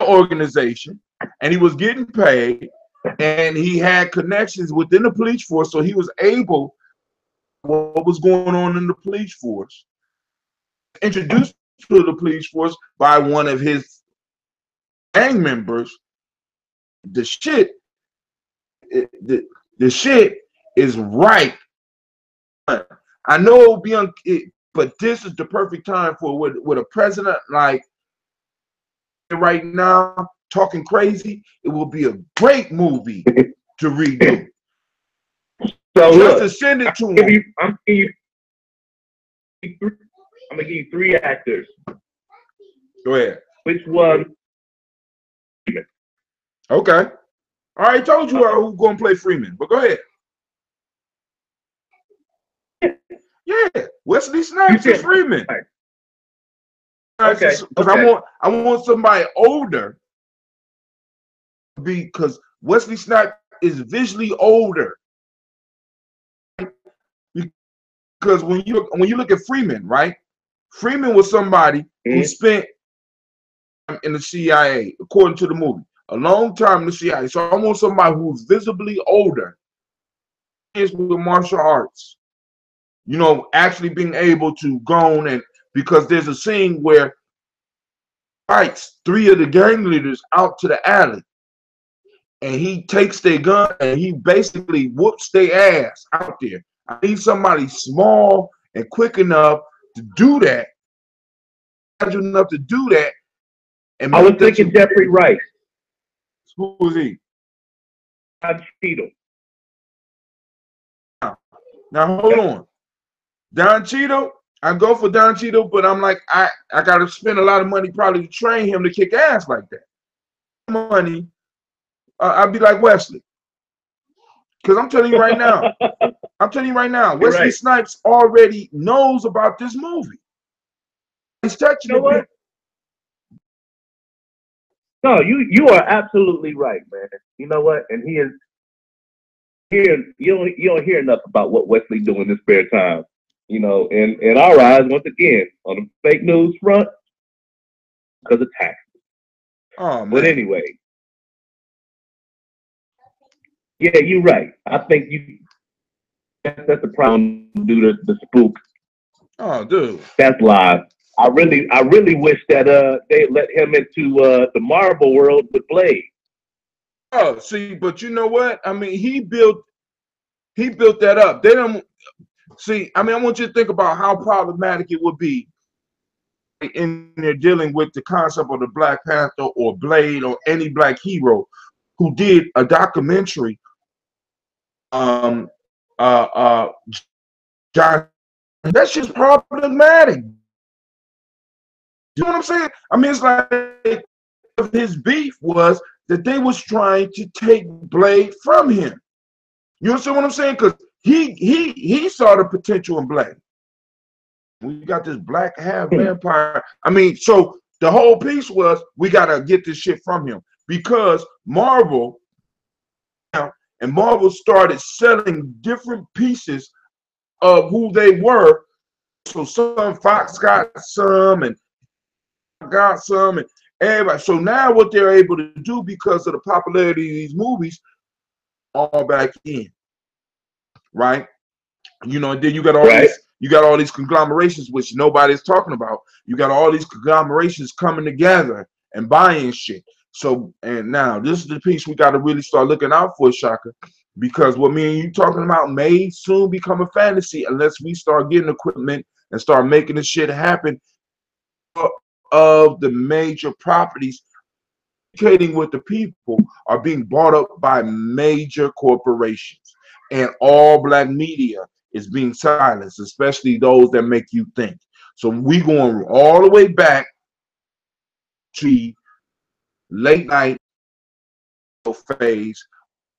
A: organization, and he was getting paid, and he had connections within the police force, so he was able, what was going on in the police force, introduced to the police force by one of his gang members. The shit is right. I know it'll be but this is the perfect time for with a president like right now talking crazy. It will be a great movie to redo.
D: So
A: just
D: look,
A: to send it to him.
D: I'm gonna give you 3 actors.
A: Go ahead.
D: Which one?
A: Okay. I already told you who's gonna play Freeman, but go ahead. Yeah, Wesley Snipes is Freeman.
D: Okay.
A: Because I want somebody older, because Wesley Snipes is visually older. Because when you look at Freeman, right? Freeman was somebody who spent in the CIA, according to the movie, a long time in the CIA. So I want somebody who's visibly older, with martial arts. You know, actually being able to go on, and because there's a scene where fights 3 of the gang leaders out to the alley, and he takes their gun and he basically whoops their ass out there. I need somebody small and quick enough to do that. Enough to do that. And
D: I was thinking Jeffrey Rice.
A: Who was he?
D: Don Cheadle.
A: Now hold on. Don Cheadle, I go for Don Cheadle, but I'm like, I got to spend a lot of money probably to train him to kick ass like that. Money, I'd be like Wesley. Because I'm telling you right now, Wesley Snipes already knows about this movie. He's touching it.
D: No, you are absolutely right, man. You know what? And he is here. You don't hear enough about what Wesley do in his spare time. You know, in our eyes, once again, on the fake news front, because of taxes.
A: Oh man.
D: But anyway, yeah, you're right. I think that's the problem due to the spook.
A: Oh, dude.
D: That's live. I really wish that they let him into the Marvel world with Blade.
A: Oh, see, but you know what? I mean, he built that up. They don't see. I mean, I want you to think about how problematic it would be in there dealing with the concept of the Black Panther or Blade or any black hero who did a documentary. John, that's just problematic. You know what I'm saying? I mean, it's like his beef was that they was trying to take Blade from him. You understand what I'm saying? Because he saw the potential in Blade. We got this black half vampire. I mean, so the whole piece was we gotta get this shit from him because Marvel started selling different pieces of who they were. So some Fox got some and got some and everybody. So now what they're able to do because of the popularity of these movies, all back in, right? You know, and then you got all these conglomerations which nobody's talking about. You got all these conglomerations coming together and buying shit. So, and now this is the piece we got to really start looking out for, Shaka, Because what me and you talking about may soon become a fantasy unless we start getting equipment and start making this shit happen. Of the major properties communicating with the people are being bought up by major corporations, and all black media is being silenced, especially those that make you think. So we going all the way back to late night phase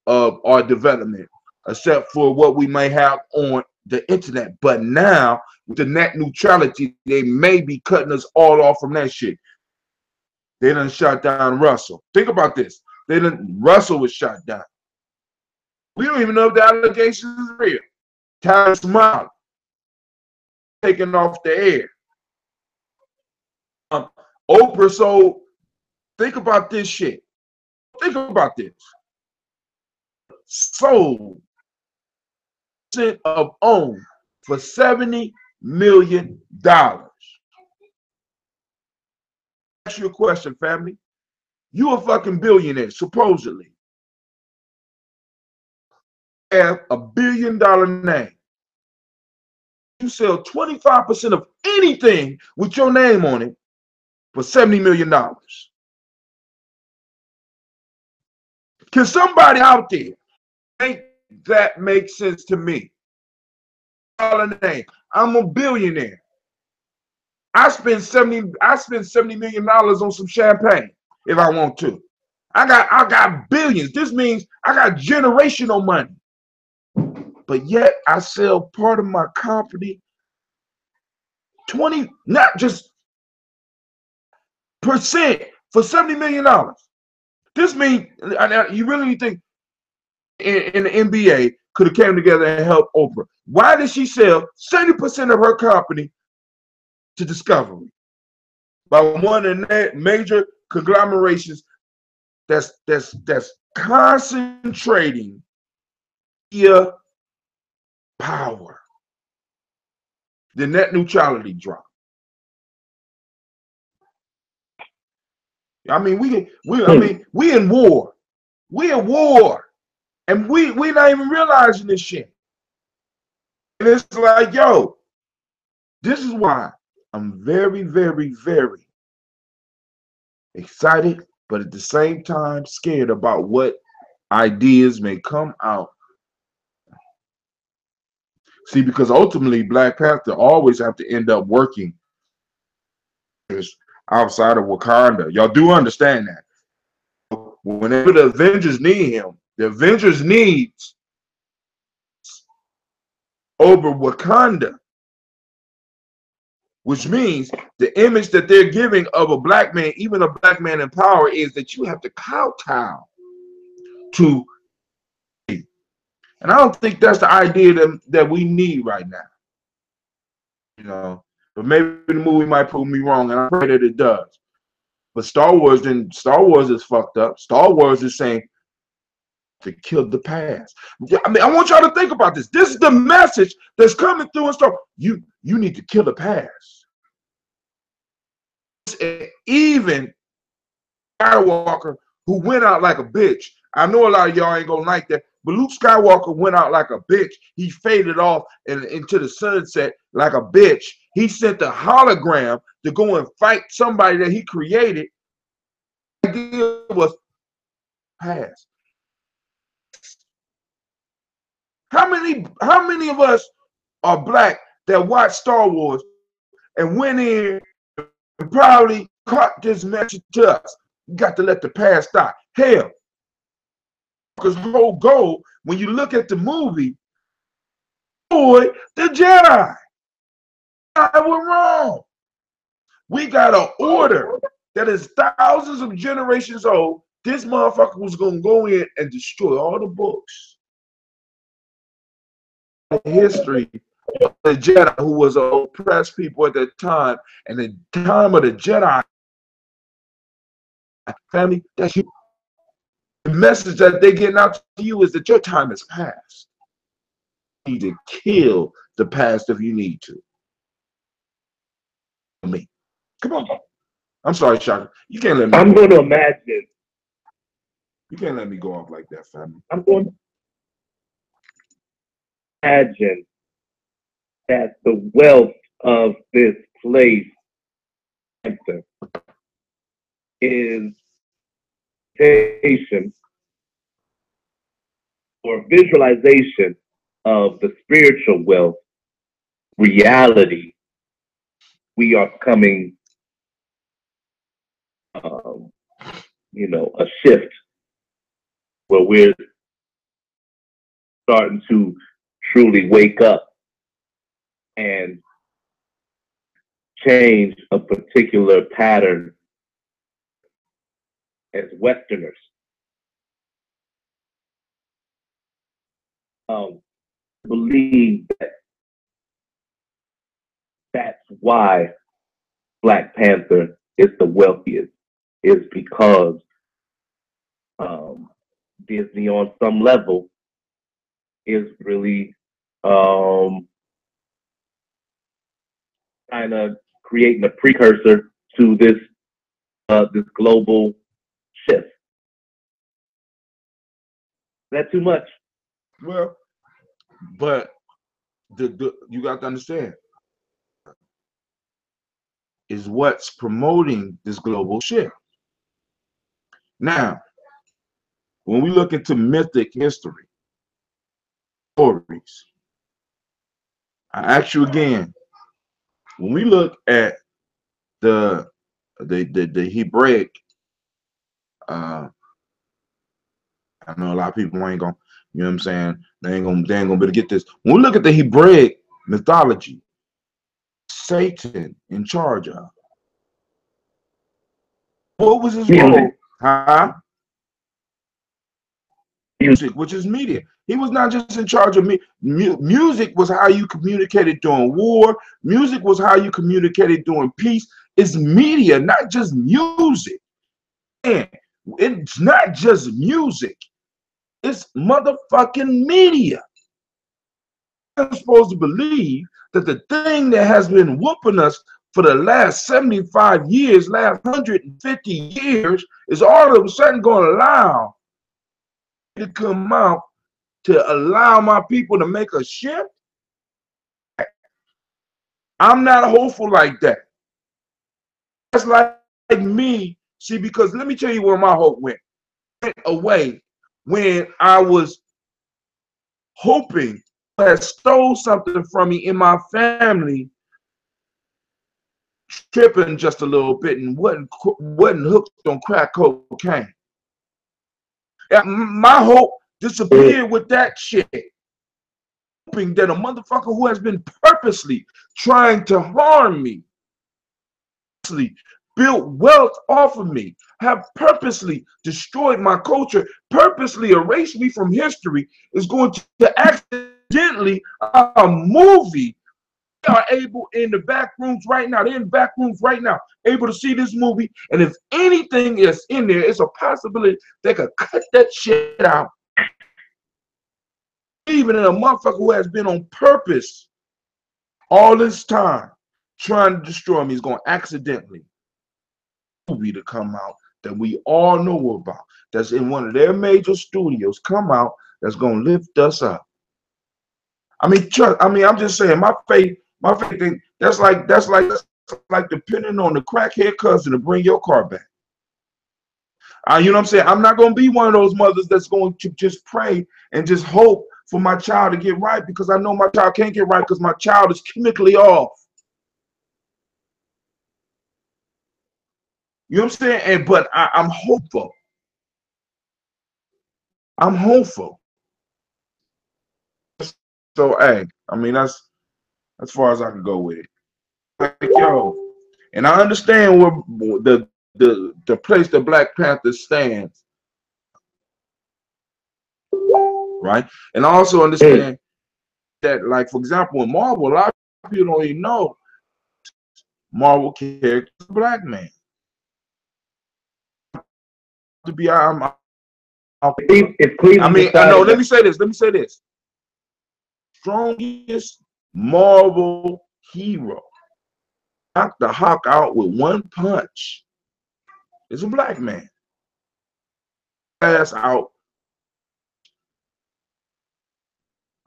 A: of our development, except for what we may have on the internet. But now with the net neutrality, they may be cutting us all off from that shit. They done shot down Russell. Think about this. Russell was shot down. We don't even know if the allegations is real. Tyler Smiley taken off the air. Oprah sold. Think about this shit. Think about this. Sold of own for $70 million. Ask you a question, family. You a fucking billionaire, supposedly. Have $1 billion name. You sell 25% of anything with your name on it for $70 million. Can somebody out there make that make sense to me? Name. I'm a billionaire. I spend $70 million on some champagne if I want to. I got billions. This means I got generational money. But yet I sell part of my company 20, not just percent for $70 million. This means you really think in the NBA could have came together and helped Oprah. Why did she sell 70% of her company to Discovery? By one of the major conglomerations that's concentrating via power. The net neutrality drop. I mean, we in war. We in war. And we not even realizing this shit. And it's like, yo, this is why I'm very, very, very excited, but at the same time scared about what ideas may come out. See, because ultimately Black Panther always have to end up working outside of Wakanda. Y'all do understand that. Whenever the Avengers need him, the Avengers needs over Wakanda, which means the image that they're giving of a black man, even a black man in power, is that you have to kowtow to. And I don't think that's the idea that we need right now. You know, but maybe the movie might prove me wrong, and I pray that it does. But Star Wars is fucked up. Star Wars is saying to kill the past. I mean, I want y'all to think about this. This is the message that's coming through in Star Wars. You need to kill the past. Even Skywalker, who went out like a bitch. I know a lot of y'all ain't gonna like that, but Luke Skywalker went out like a bitch. He faded off and into the sunset like a bitch. He sent a hologram to go and fight somebody that he created. The idea was past. How many of us are black that watched Star Wars and went in and probably caught this message to us? You got to let the past die. Hell, because the whole goal, when you look at the movie, boy, the Jedi. I was wrong. We got an order that is thousands of generations old. This motherfucker was going to go in and destroy all the books. The history of the Jedi, who was an oppressed people at that time, and the time of the Jedi family, that's you. The message that they're getting out to you is that your time is past. You need to kill the past if you need to. Me. Come on. I'm sorry, Shaka. You can't let me.
D: I'm going to imagine.
A: You can't let me go off like that, family.
D: I'm going imagine that the wealth of this place is or visualization of the spiritual wealth reality we are coming, a shift where we're starting to truly wake up and change a particular pattern as Westerners. Believe that that's why Black Panther is the wealthiest, is because Disney on some level is really kind of creating a precursor to this this global shift. Is that too much?
A: Well, but you got to understand is what's promoting this global shift. Now, when we look into mythic history, stories, I ask you again, when we look at the Hebraic, I know a lot of people ain't gonna, you know what I'm saying, they ain't gonna be able to get this. When we look at the Hebraic mythology, Satan in charge of. What was his role? Huh? Music, which is media. He was not just in charge of music was how you communicated during war. Music was how you communicated during peace. It's media, not just music. And it's not just music. It's motherfucking media. I'm supposed to believe that the thing that has been whooping us for the last 75 years, last 150 years, is all of a sudden going to allow to come out to allow my people to make a shift. I'm not hopeful like that. That's like me. See, because let me tell you where my hope went. It went away when I was hoping that stole something from me in my family, tripping just a little bit and wasn't hooked on crack cocaine. My hope disappeared with that shit. Hoping that a motherfucker who has been purposely trying to harm me, built wealth off of me, have purposely destroyed my culture, purposely erased me from history, is going to accidentally a movie. They are able in the back rooms right now. They're in the back rooms right now, able to see this movie. And if anything is in there, it's a possibility they could cut that shit out. Even in a motherfucker who has been on purpose all this time trying to destroy me is going to accidentally movie to come out that we all know about, that's in one of their major studios, come out, that's going to lift us up. I mean, I'm just saying, my faith thing, that's like depending on the crackhead cousin to bring your car back. You know what I'm saying? I'm not going to be one of those mothers that's going to just pray and just hope for my child to get right, because I know my child can't get right because my child is chemically off. You know what I'm saying? But I'm hopeful. I'm hopeful. So, hey, I mean, that's as far as I can go with it. Like, yo, and I understand where the place the Black Panther stands, right? And I also understand that, like, for example, in Marvel, a lot of people don't even know Marvel character is a black man. To be,
D: it's clean.
A: I mean, no. Let me say this. Strongest Marvel hero, knocked the Hawk out with one punch, is a black man. Ass out.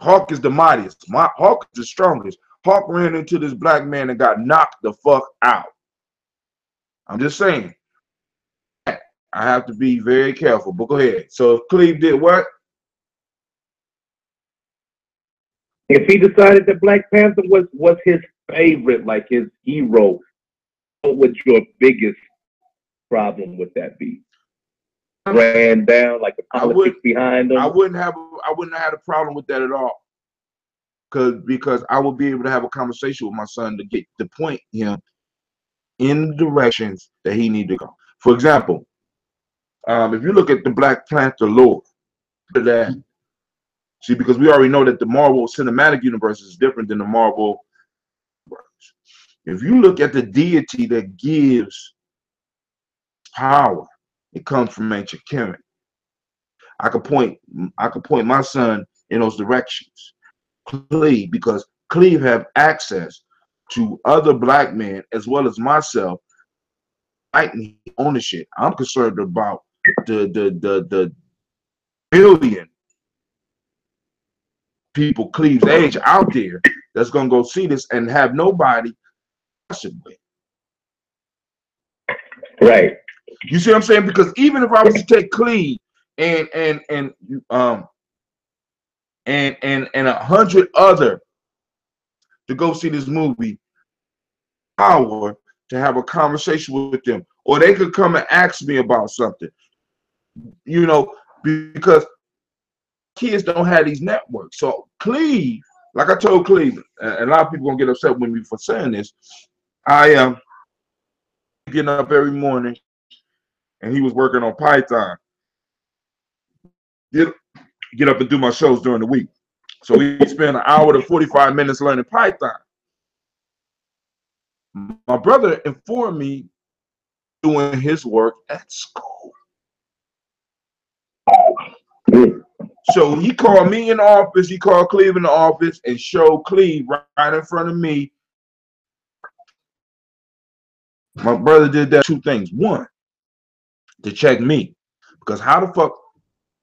A: Hawk is the mightiest. Hawk is the strongest. Hawk ran into this black man and got knocked the fuck out. I'm just saying. I have to be very careful, but go ahead. So if Cleve did what?
D: If he decided that Black Panther was his favorite, like his hero, what would your biggest problem with that be? Ran down like the politics behind him.
A: I wouldn't have had a problem with that at all. Because I would be able to have a conversation with my son to point him in the directions that he needs to go. For example, if you look at the Black Panther lore, see, because we already know that the Marvel Cinematic Universe is different than the Marvel universe. If you look at the deity that gives power, it comes from ancient Kemet. I could point my son in those directions. Cleve, because Cleve have access to other black men as well as myself, fighting ownership. I'm concerned about the billion people Cleve's age out there that's gonna go see this and have nobody with.
D: Right.
A: You see what I'm saying? Because even if I was to take Cleve and 100 other to go see this movie, power to have a conversation with them, or they could come and ask me about something, you know, because kids don't have these networks. So Cleve, like I told Cleve, and a lot of people gonna get upset with me for saying this, I am getting up every morning and he was working on Python. Get up and do my shows during the week. So we spend an hour to 45 minutes learning Python. My brother informed me doing his work at school. So he called me in the office, he called Cleve in the office and showed Cleve right in front of me. My brother did that 2 things. 1, to check me. Because how the fuck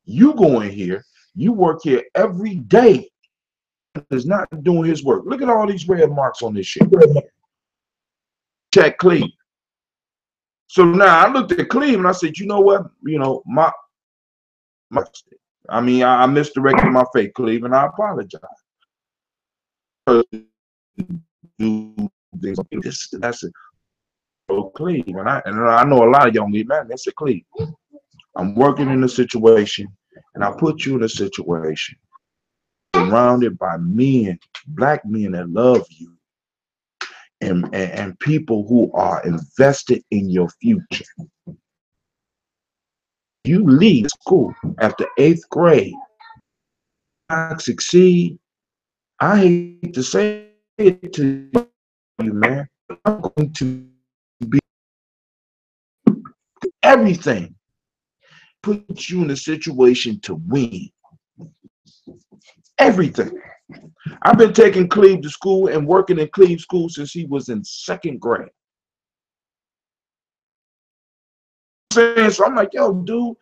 A: you go in here, you work here every day, is not doing his work. Look at all these red marks on this shit. Check Cleve. So now I looked at Cleve and I said, you know what? You know, I misdirected my faith, Cleve, and I apologize. That's it. So Cleve, and I know a lot of young men, man, that's a Cleve. I'm working in a situation, and I put you in a situation surrounded by men, black men that love you, and people who are invested in your future. You leave school after 8th grade, not succeed. I hate to say it to you, man. I'm going to be everything. Put you in a situation to win. Everything. I've been taking Cleve to school and working in Cleve school since he was in 2nd grade. So I'm like, yo, dude.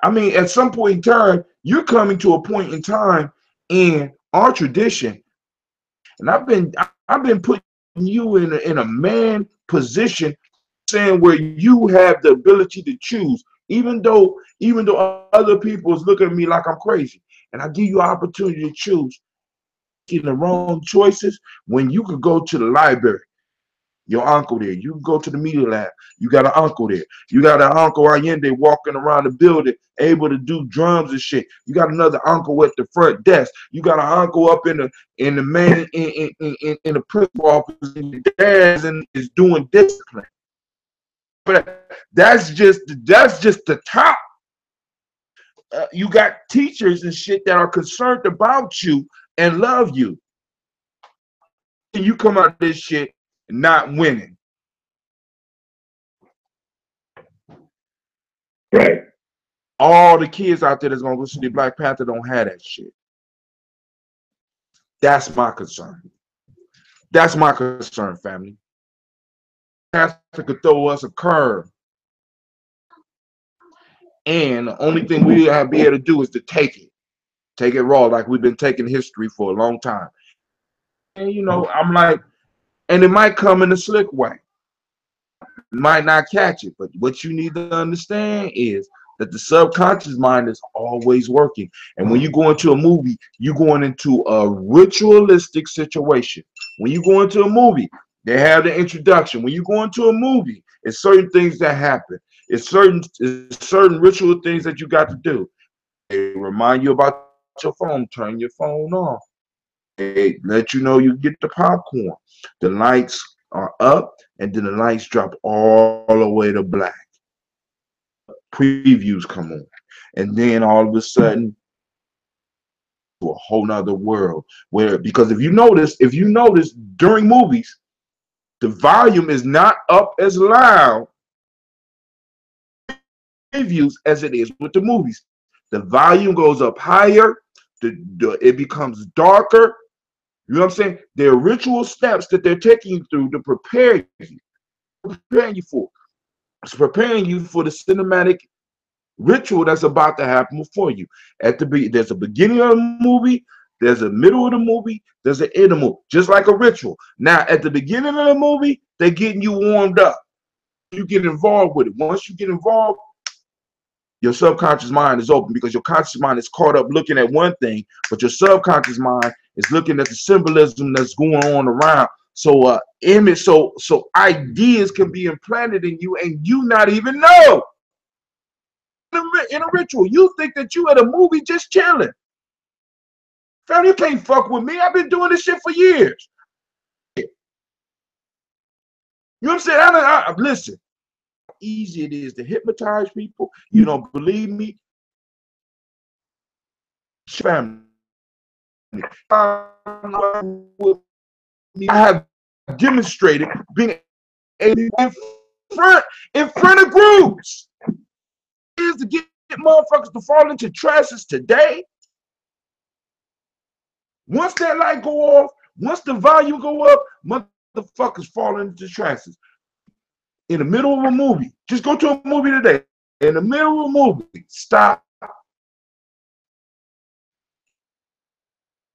A: I mean, at some point in time, you're coming to a point in time in our tradition, and I've been putting you in a man position, saying where you have the ability to choose, even though other people is looking at me like I'm crazy, and I give you an opportunity to choose. Making the wrong choices when you could go to the library. Your uncle there. You can go to the media lab. You got an uncle there. You got an uncle Allende walking around the building, able to do drums and shit. You got another uncle at the front desk. You got an uncle up in the main in the principal office. And your dad is doing discipline. But that's just the top. You got teachers and shit that are concerned about you and love you. And you come out of this shit not winning.
D: Right.
A: All the kids out there that's gonna go see the Black Panther don't have that shit. That's my concern. That's my concern, family. Panther could throw us a curve, and the only thing we have to be able to do is to take it. Take it raw, like we've been taking history for a long time. And you know, I'm like, and it might come in a slick way. You might not catch it, but what you need to understand is that the subconscious mind is always working. And when you go into a movie, you're going into a ritualistic situation. When you go into a movie, they have the introduction. When you go into a movie, it's certain things that happen. It's certain ritual things that you got to do. They remind you about your phone. Turn your phone off. They let you know you get the popcorn. The lights are up, and then the lights drop all the way to black. Previews come on, and then all of a sudden, to a whole nother world. Where, because if you notice during movies, the volume is not up as loud previews as it is with the movies. The volume goes up higher. It becomes darker. You know what I'm saying? There are ritual steps that they're taking you through to prepare you. Preparing you for. It's preparing you for the cinematic ritual that's about to happen before you. There's a beginning of the movie, there's a middle of the movie, there's an end of the movie, just like a ritual. Now, at the beginning of the movie, they're getting you warmed up. You get involved with it. Once you get involved, your subconscious mind is open because your conscious mind is caught up looking at one thing, but your subconscious mind is looking at the symbolism that's going on around. So so ideas can be implanted in you and you not even know. In a ritual, you think that you at a movie just chilling. Fam, you can't fuck with me. I've been doing this shit for years. You know what I'm saying? Listen, how easy it is to hypnotize people. You don't believe me? Family. I have demonstrated being in front of groups. Is to get motherfuckers to fall into trashes today. Once that light go off, once the volume go up, motherfuckers fall into trashes. In the middle of a movie, just go to a movie today. In the middle of a movie, stop.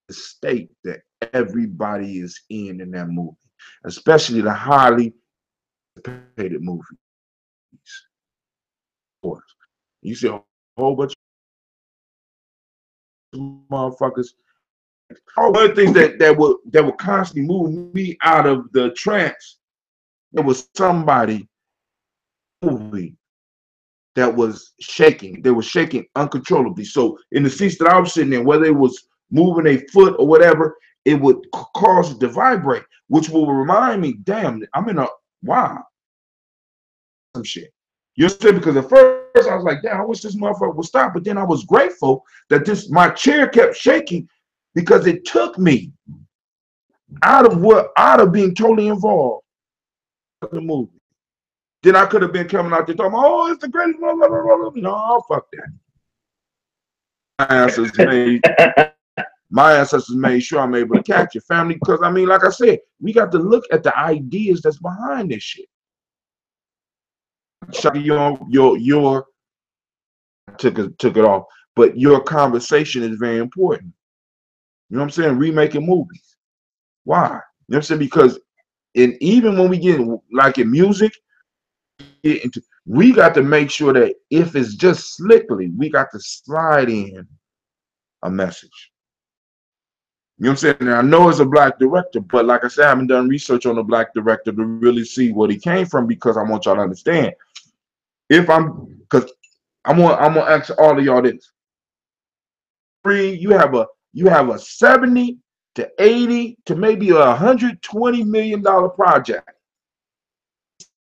A: The state that everybody is in that movie, especially the highly anticipated movies. You see a whole bunch of motherfuckers. All the things that would constantly move me out of the trance. There was somebody movie that was shaking. They were shaking uncontrollably. So in the seats that I was sitting in, whether it was moving a foot or whatever, it would cause it to vibrate, which will remind me, damn, I'm in a wow. Some shit. You understand? Because at first I was like, damn, I wish this motherfucker would stop. But then I was grateful that my chair kept shaking because it took me out of being totally involved in the movie. Then I could have been coming out there talking, oh, it's the greatest, blah, blah, blah, blah. No, fuck that. My ancestors made sure I'm able to catch your family because, I mean, like I said, we got to look at the ideas that's behind this shit. Your took it off, but your conversation is very important. You know what I'm saying? Remaking movies. Why? You know what I'm saying? Because even when we get like in music, we got to make sure that if it's just slickly, we got to slide in a message. You know what I'm saying? Now, I know it's a black director, but like I said, I haven't done research on the black director to really see what he came from because I want y'all to understand. Because I'm gonna ask all of y'all this. You have a 70 to 80 to maybe $120 million project.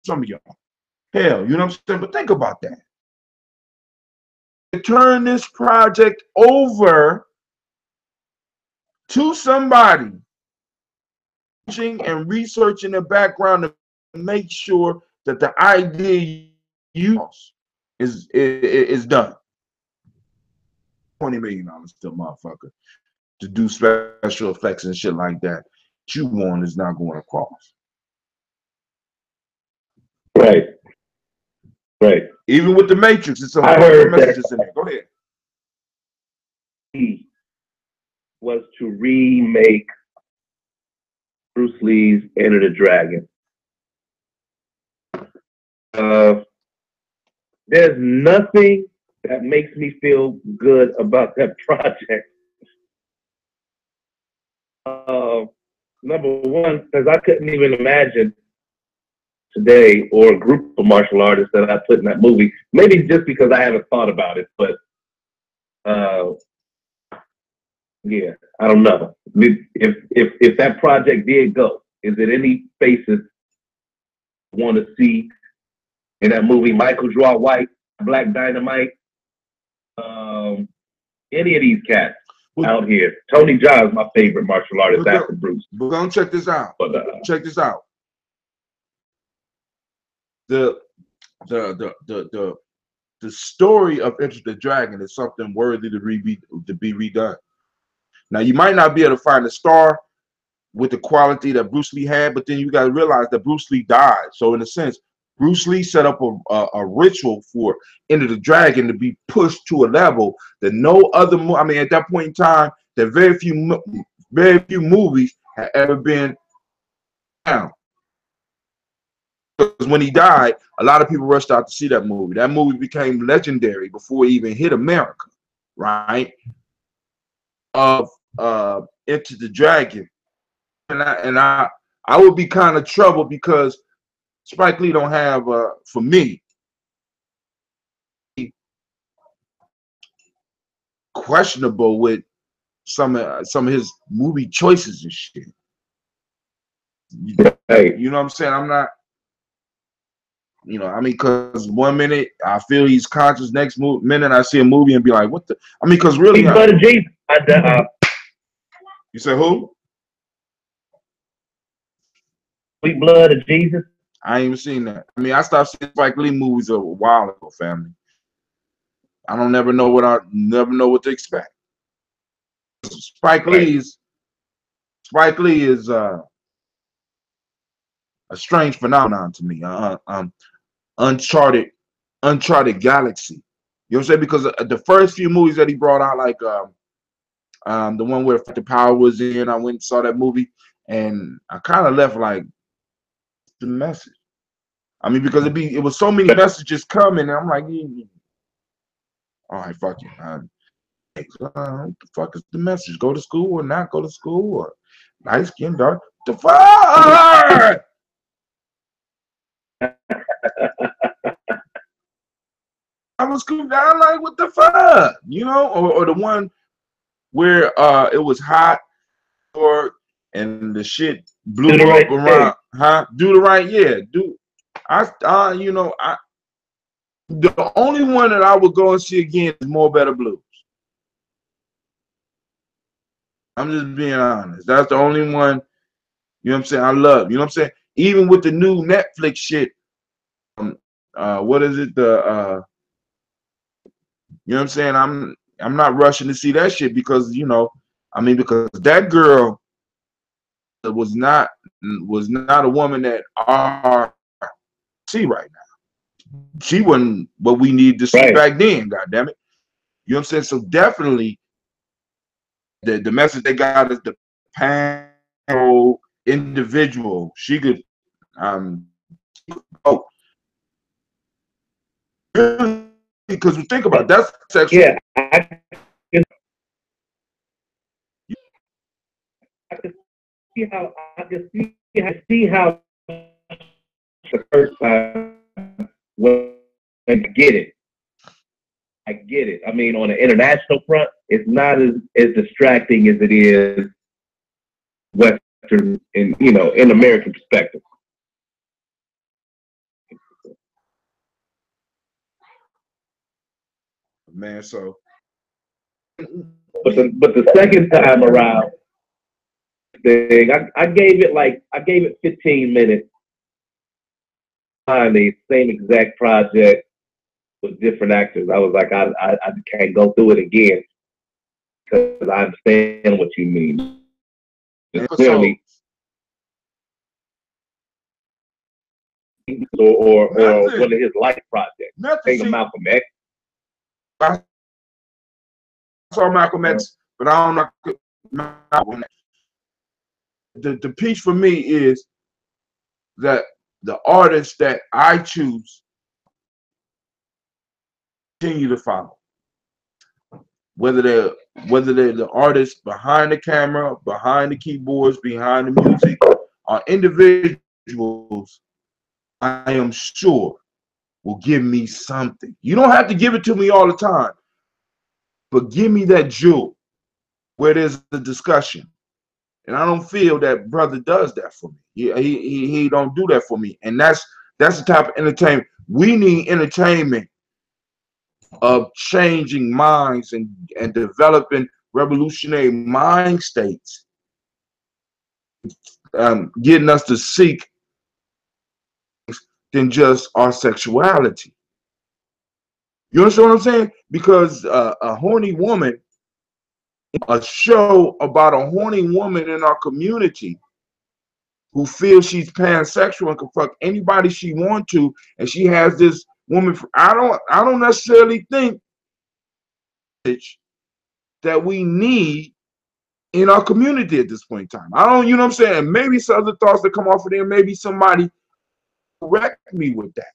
A: Some of y'all. Hell, you know what I'm saying? But think about that. To turn this project over to somebody and researching the background to make sure that the idea you is done. $20 million to motherfucker to do special effects and shit like that. You want is not going across.
D: Right.
A: Even with the Matrix, it's some
D: I heard
A: messages in there. Go ahead.
D: was to remake Bruce Lee's Enter the Dragon. There's nothing that makes me feel good about that project. Number one, because I couldn't even imagine today, or a group of martial artists that I put in that movie. Maybe just because I haven't thought about it, but yeah, I don't know. If that project did go, is it any faces want to see in that movie? Michael Jai White, Black Dynamite, any of these cats out here. Tony Jaa is my favorite martial artist after Bruce.
A: We're gonna check this out.
D: But,
A: check this out. The story of Enter the Dragon is something worthy to be redone. Now you might not be able to find a star with the quality that Bruce Lee had, but then you got to realize that Bruce Lee died. So in a sense, Bruce Lee set up a ritual for Enter the Dragon to be pushed to a level that no other. I mean, at that point in time, that very few movies had ever been down. Because when he died, a lot of people rushed out to see that movie. That movie became legendary before it even hit America, right? Of Enter the Dragon, and I would be kind of troubled because Spike Lee don't have, for me, questionable with some of his movie choices and shit.
D: Hey.
A: You know what I'm saying? I'm not. You know, I mean, because one minute I feel he's conscious, next minute I see a movie and be like, what the? I mean, because really. You said who?
D: Sweet Blood of Jesus.
A: I ain't even seen that. I mean, I stopped seeing Spike Lee movies a while ago, family. I don't never know what to expect. Spike Lee is a strange phenomenon to me. Uncharted galaxy. You know what I'm saying? Because the first few movies that he brought out, like the one where the power was in, I went and saw that movie, and I kind of left like the message. I mean, because it was so many messages coming, and I'm like, all right, fuck it. What the fuck is the message? Go to school or not go to school, or light skin, dark? The fuck! I was cool down like, what the fuck, you know, or the one where it was hot, and the shit blew up around, huh? Do the right, yeah. You know, the only one that I would go and see again is More Better Blues. I'm just being honest. That's the only one. You know what I'm saying? I love. You know what I'm saying? Even with the new Netflix shit. What is it? You know what I'm saying? I'm not rushing to see that shit because, you know, I mean, because that girl was not a woman that I see right now. She wasn't what we needed to see back then, goddamn it. You know what I'm saying? So definitely the message they got is the panel individual. She could because we think about it, that's sexual.
D: Yeah, I can see how the first time when I get it. I get it. I mean, on the international front, it's not as distracting as it is Western in American perspective.
A: Man, so
D: but the second time around, I gave it 15 minutes. The same exact project with different actors. I was like, I can't go through it again because I understand what you mean. It's clearly, or one of his life projects. Think of Malcolm X.
A: I saw Malcolm X, but I don't know. The piece for me is that the artists that I choose continue to follow, whether they're the artists behind the camera, behind the keyboards, behind the music, are individuals I am sure will give me something. You don't have to give it to me all the time, but give me that jewel where there's a discussion. And I don't feel that brother does that for me. He don't do that for me. And that's the type of entertainment. We need entertainment of changing minds and developing revolutionary mind states, getting us to seek than just our sexuality. You understand what I'm saying? Because a horny woman, a show about a horny woman in our community who feels she's pansexual and can fuck anybody she wants to, and she has this woman. I don't necessarily think that we need in our community at this point in time. I don't, you know what I'm saying? And maybe some other thoughts that come off of there, maybe somebody correct me with that.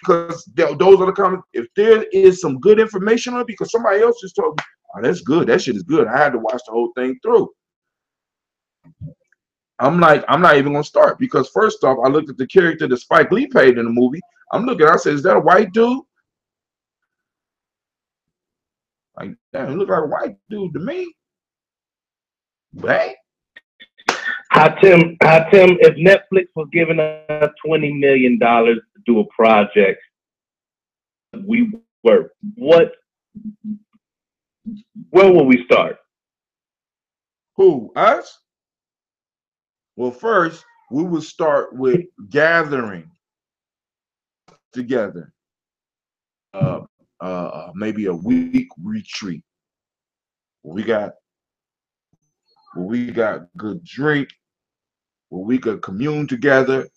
A: Because those are the comments. If there is some good information on it, because somebody else just told me, oh, that's good. That shit is good. I had to watch the whole thing through. I'm like, I'm not even gonna start, because first off, I looked at the character that Spike Lee played in the movie. I'm looking, I said, is that a white dude? Like, damn, he look like a white dude to me. Right?
D: Hi Tim, if Netflix was giving us $20 million to do a project, where will we start?
A: Who, us? Well, first, we would start with gathering together, maybe a week retreat. We got good drink, where we could commune together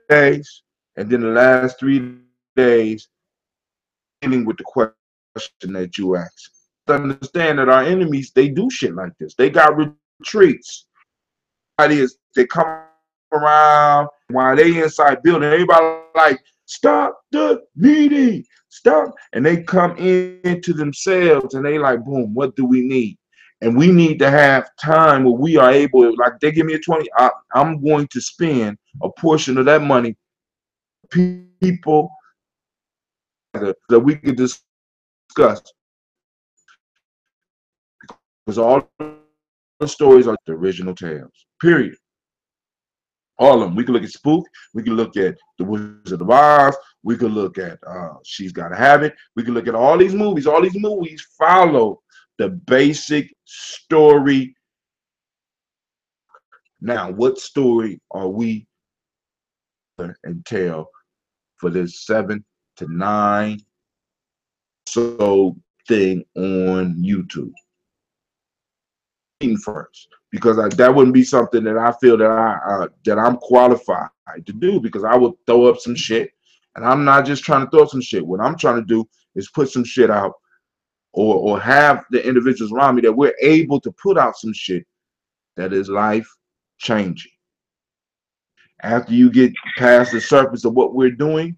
A: days, and then the last 3 days dealing with the question that you asked. Understand that our enemies, they do shit like this. They got retreats. They come around while they inside building. Everybody like, stop the meeting, stop. And they come into themselves and they like, boom, what do we need? And we need to have time where we are able, like they give me a 20, I'm going to spend a portion of that money, people that we could discuss. Because all the stories are the original tales, period. All of them. We can look at Spook. We can look at The Wizard of Oz. We can look at She's Gotta Have It. We can look at all these movies. All these movies follow the basic story. Now, what story are we and tell for this 7 to 9 so thing on YouTube? First, because that wouldn't be something that I feel that I'm qualified to do, because I would throw up some shit, and I'm not just trying to throw up some shit. What I'm trying to do is put some shit out, or have the individuals around me that we're able to put out some shit that is life changing. After you get past the surface of what we're doing,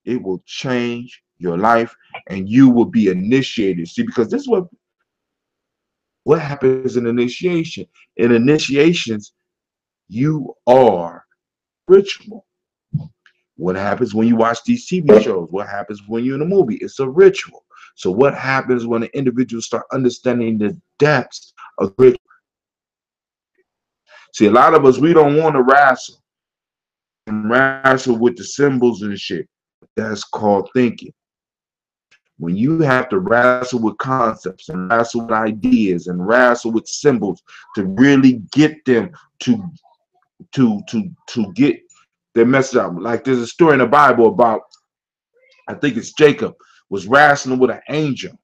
A: it will change your life, and you will be initiated. See, because this is what happens in initiation. In initiations, you are ritual. What happens when you watch these TV shows? What happens when you're in a movie? It's a ritual. So what happens when the individuals start understanding the depths of ritual? See, a lot of us, we don't want to wrestle with the symbols and shit. That's called thinking. When you have to wrestle with concepts and wrestle with ideas and wrestle with symbols to really get them to get their message out. Like there's a story in the Bible about, I think it's Jacob was wrestling with an angel.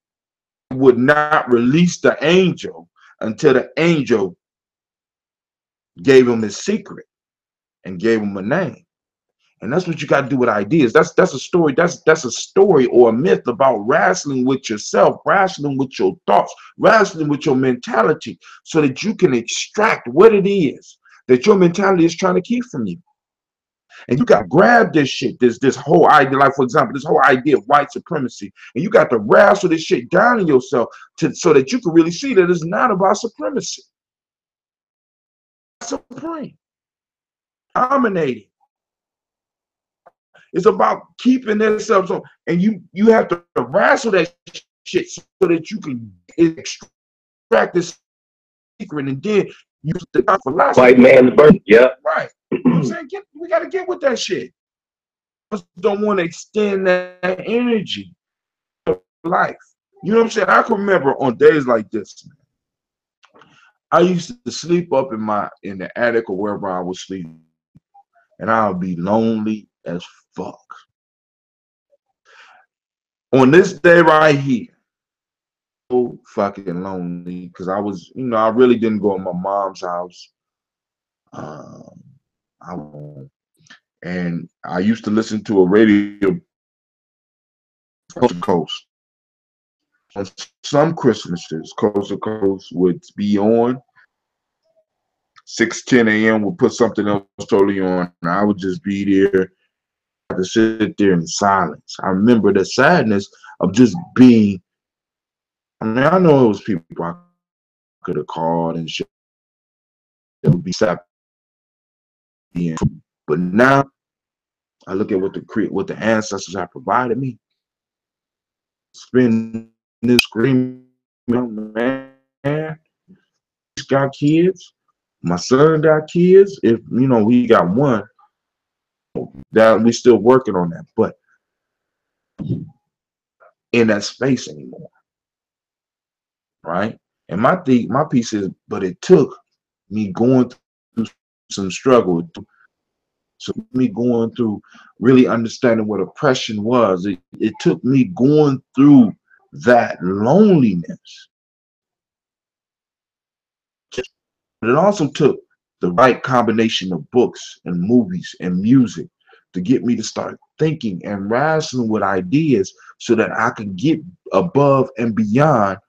A: He would not release the angel until the angel gave him his secret and gave him a name. And that's what you got to do with ideas. That's a story. That's a story or a myth about wrestling with yourself, wrestling with your thoughts, wrestling with your mentality, so that you can extract what it is that your mentality is trying to keep from you. And you got to grab this shit, this whole idea, like for example, this whole idea of white supremacy, and you got to wrestle this shit down in yourself so that you can really see that it's not about supremacy. It's supreme, dominating. It's about keeping themselves on, and you have to wrestle that shit so that you can extract this secret, and then use the philosophy.
D: White man's birth, yeah.
A: Right. You know what I'm saying? We got to get with that shit. Don't want to extend that energy to life. You know what I'm saying? I can remember on days like this, I used to sleep up in the attic or wherever I was sleeping, and I would be lonely as fuck. On this day right here, so fucking lonely because I was, I really didn't go to my mom's house. And I used to listen to a radio coast to coast. On some Christmases, Coast to Coast would be on. 6:10 a.m. would put something else totally on. And I would just be there, to sit there in silence. I remember the sadness of just being. I mean, I know it was people I could have called and shit. It would be sad. But now I look at what the ancestors have provided me. Spend this screaming, man. He's got kids. My son got kids. If we got one, that we still working on that, but in that space anymore, right? And my piece is, but it took me going through some struggle. So me going through really understanding what oppression was. It took me going through that loneliness. But it also took the right combination of books and movies and music to get me to start thinking and wrestling with ideas so that I could get above and beyond.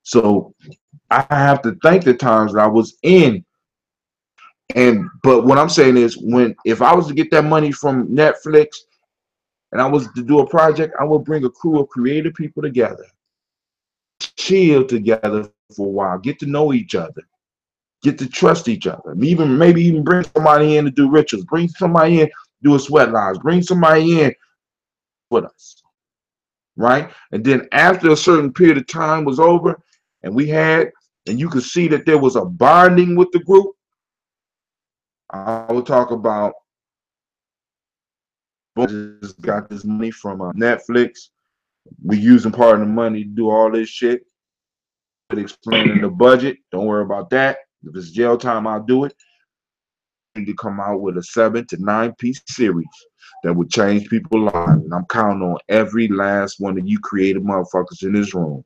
A: So I have to thank the times that I was in. But what I'm saying is, if I was to get that money from Netflix and I was to do a project, I would bring a crew of creative people together, chill together for a while, get to know each other, get to trust each other. Maybe even bring somebody in to do rituals, bring somebody in, do a sweat lodge, bring somebody in with us, right? And then after a certain period of time was over, and you could see that there was a bonding with the group, I would talk about, just got this money from Netflix. We using part of the money to do all this shit. Explaining the budget. Don't worry about that. If it's jail time, I'll do it. I need to come out with a 7 to 9 piece series that would change people's lives. And I'm counting on every last one of you creative motherfuckers in this room.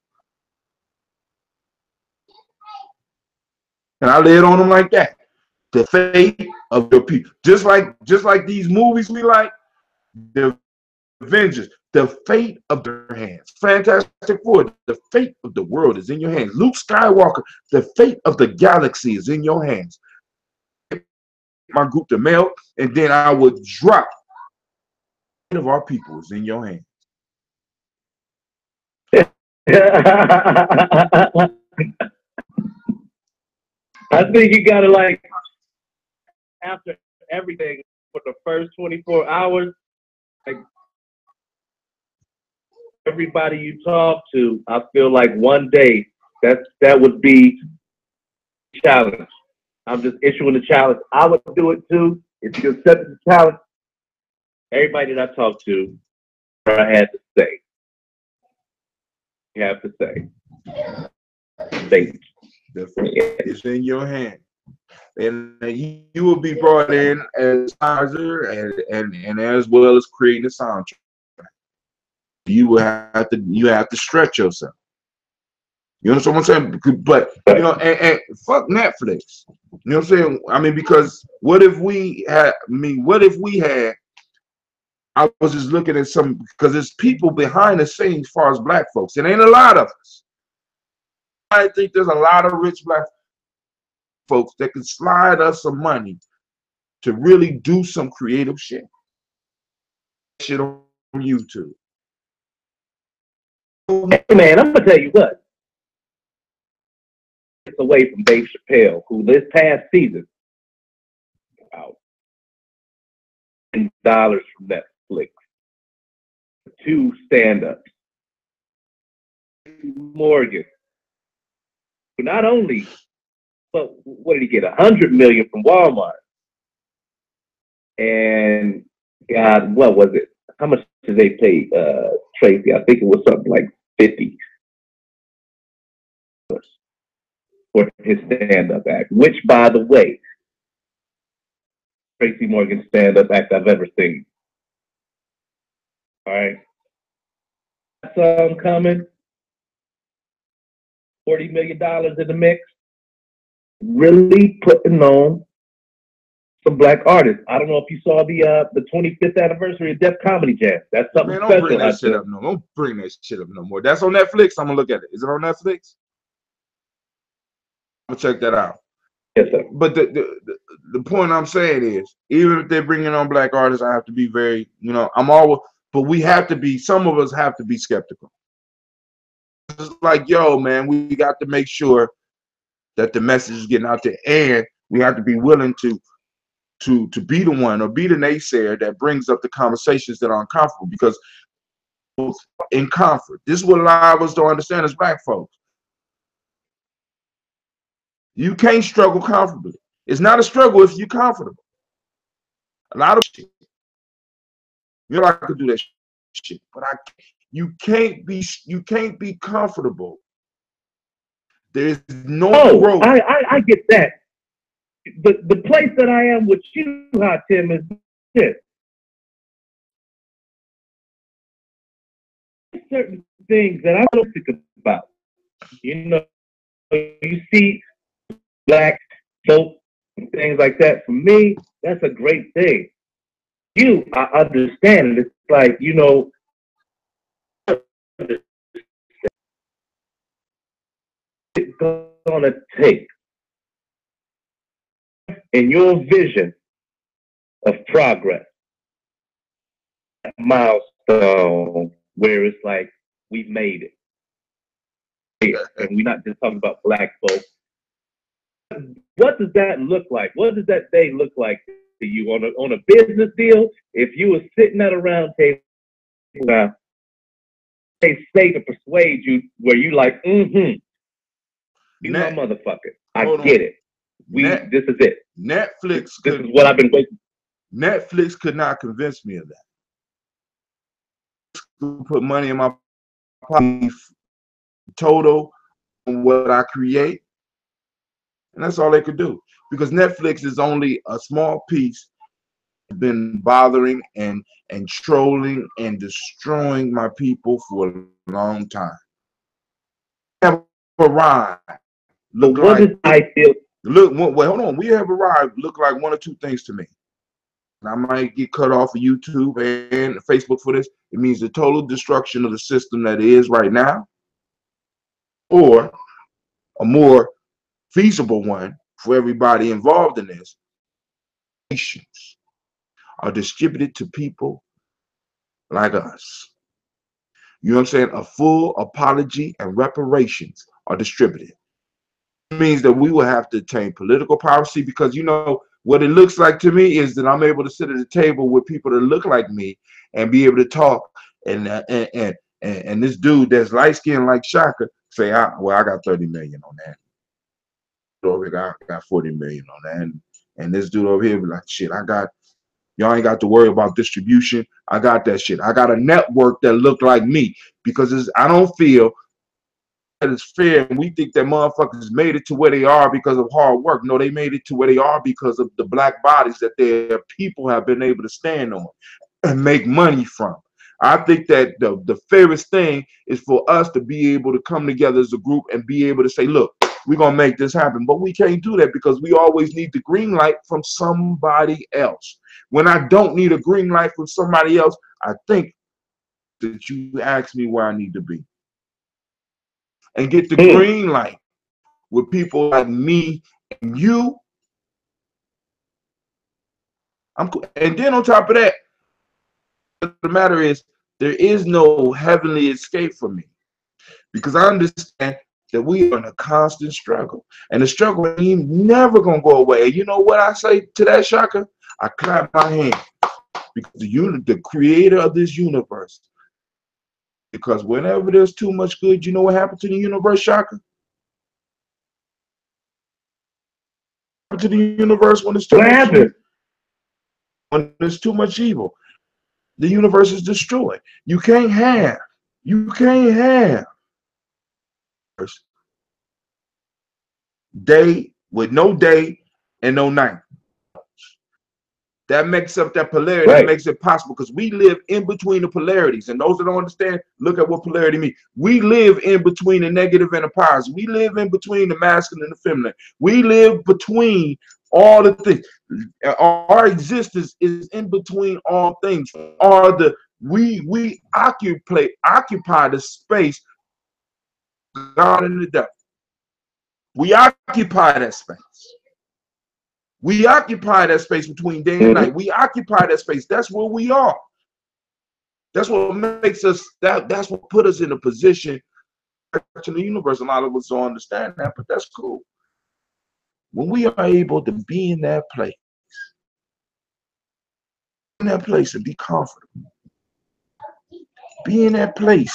A: And I lay it on them like that. The fate of your people. Just like these movies we like, the Avengers, the fate of their hands. Fantastic Four, the fate of the world is in your hands. Luke Skywalker, the fate of the galaxy is in your hands. My group to mail, and then I would drop. The fate of our people is in your hands.
D: I think you gotta, like, after everything for the first 24 hours, like, everybody you talk to, I feel like one day that would be a challenge. I'm just issuing a challenge. I would do it too. If you accept the challenge, everybody that I talk to, what I had to say. You have to say. Thank you.
A: The fate is in your hand. And you will be brought in as advisor and as well as creating a soundtrack. You have to stretch yourself. You know what I'm saying? But you know, and fuck Netflix. You know what I'm saying? I mean, because what if we had? I mean, what if we had? I was just looking at some because there's people behind the scenes as far as black folks. It ain't a lot of us. I think there's a lot of rich black folks that can slide us some money to really do some creative shit. Shit on YouTube.
D: Hey man, I'm gonna tell you what. It's away from Dave Chappelle, who this past season out $10 from Netflix. 2 stand-ups. Morgan. Not only, but what did he get? $100 million from Walmart. And God, what was it? How much did they pay Tracy? I think it was something like 50 for his stand-up act, which, by the way, Tracy Morgan's stand-up act I've ever seen. All right. That song coming, $40 million in the mix, really putting on some black artists. I don't know if you saw the 25th anniversary of Def Comedy Jam. That's something
A: Man,
D: special.
A: don't bring that shit up no more. Don't bring that shit up no more. That's on Netflix. I'm gonna look at it. Is it on Netflix? I'll check that out.
D: Yes, sir.
A: But the point I'm saying is, even if they're bringing on black artists, I have to be very, you know, I'm always, but we have to be, some of us have to be skeptical. It's like, yo, man, we got to make sure that the message is getting out there, and we have to be willing to be the one or be the naysayer that brings up the conversations that are uncomfortable, because in comfort, this is what a lot of us don't understand as black folks. You can't struggle comfortably. It's not a struggle if you're comfortable. A lot of shit. You know, I could do that shit, but you can't be comfortable. There's no growth.
D: I get that. The place that I am with you, Tim, is this. Certain things that I don't think about. You know, you see black folk and things like that. For me, that's a great thing. I understand it. It's like, you know, it's gonna take in your vision of progress, that milestone where it's like we've made it. And we're not just talking about black folks. What does that look like? What does that day look like to you on a business deal? If you were sitting at a round table now, they say to persuade you where you like, you my motherfucker. I get it. This is it.
A: Netflix.
D: This is what I've been waiting.
A: Netflix could not convince me of that. Put money in my pocket total on what I create, and that's all they could do, because Netflix is only a small piece. Been bothering and trolling and destroying my people for a long time. Have arrived. Look
D: what
A: like,
D: did I feel?
A: Look, wait, hold on. We have arrived. Look like one or two things to me. I might get cut off of YouTube and Facebook for this. It means the total destruction of the system that is right now, or a more feasible one for everybody involved in this. Nations are distributed to people like us. You know what I'm saying? A full apology and reparations are distributed. It means that we will have to attain political power. See, because you know what it looks like to me is that I'm able to sit at a table with people that look like me and be able to talk. And this dude that's light skinned like Shaka say, well, I got 30 million on that. Over here, I got 40 million on that. And this dude over here be like, shit, y'all ain't got to worry about distribution. I got that shit. I got a network that look like me, because I don't feel that it's fair. And we think that motherfuckers made it to where they are because of hard work. No, they made it to where they are because of the black bodies that their people have been able to stand on and make money from. I think that the fairest thing is for us to be able to come together as a group and be able to say, look, we're going to make this happen. But we can't do that because we always need the green light from somebody else. When I don't need a green light from somebody else, I think that you ask me where I need to be. And get the green light with people like me and you. I'm cool. And then on top of that, the matter is, there is no heavenly escape for me. Because I understand that we are in a constant struggle. And the struggle ain't never going to go away. And you know what I say to that, Shaka? I clap my hand. Because the creator of this universe. Because whenever there's too much good, you know what happened to the universe, Shaka? What happened to the universe when there's too much evil? When there's too much evil, the universe is destroyed. You can't have day with no day and no night. That makes up that polarity. Right. That makes it possible because we live in between the polarities. And those that don't understand, look at what polarity means. We live in between the negative and the positive. We live in between the masculine and the feminine. We live between all the things. Our existence is in between all things. We occupy the space God and the devil. We occupy that space. We occupy that space between day and night. We occupy that space. That's where we are. That's what makes us, that's what put us in a position in the universe. A lot of us don't understand that, but that's cool. When we are able to be in that place and be comfortable, be in that place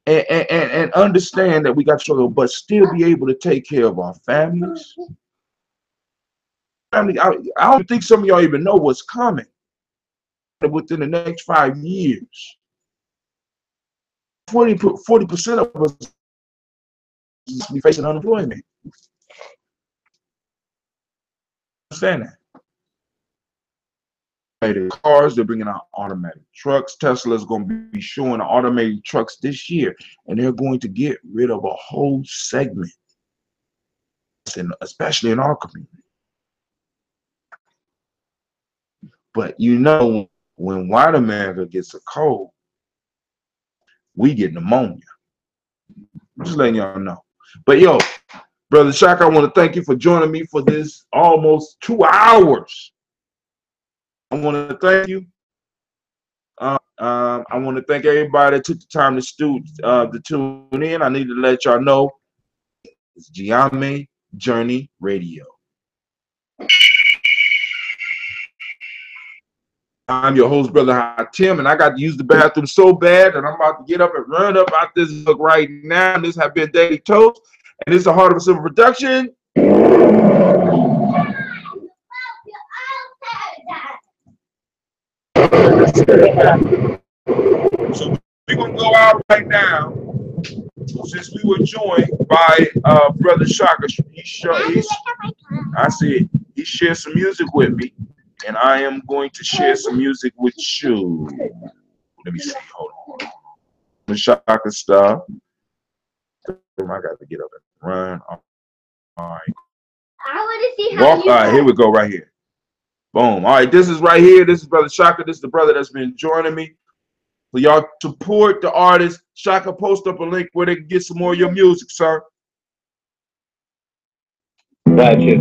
A: and understand that we got struggle, but still be able to take care of our families. I don't think some of y'all even know what's coming within the next 5 years. 40% of us be facing unemployment. Understand that? The cars, they're bringing out automatic trucks. Tesla's going to be showing automated trucks this year, and they're going to get rid of a whole segment, especially in our community. But you know, when white America gets a cold, we get pneumonia. I'm just letting y'all know. But yo, Brother Shaka, I want to thank you for joining me for this almost 2 hours. I want to thank you. I want to thank everybody that took the time to tune in. I need to let y'all know it's Gye-Nyame Journey Radio. I'm your host, Brother Tim, and I got to use the bathroom so bad that I'm about to get up and run up out this book right now. This has been Daily Toast, and this is a Heart of a Silver production. So we're going to go out right now, since we were joined by Brother Shaka. He shared some music with me. And I am going to share some music with you. Let me see. Hold on. The Shaka stuff. I got to get up and run. All right.
B: I want to see how
A: all right, here we go right here. Boom. All right, this is right here. This is Brother Shaka. This is the brother that's been joining me. So y'all support the artist. Shaka, post up a link where they can get some more of your music, sir.
D: Gotcha.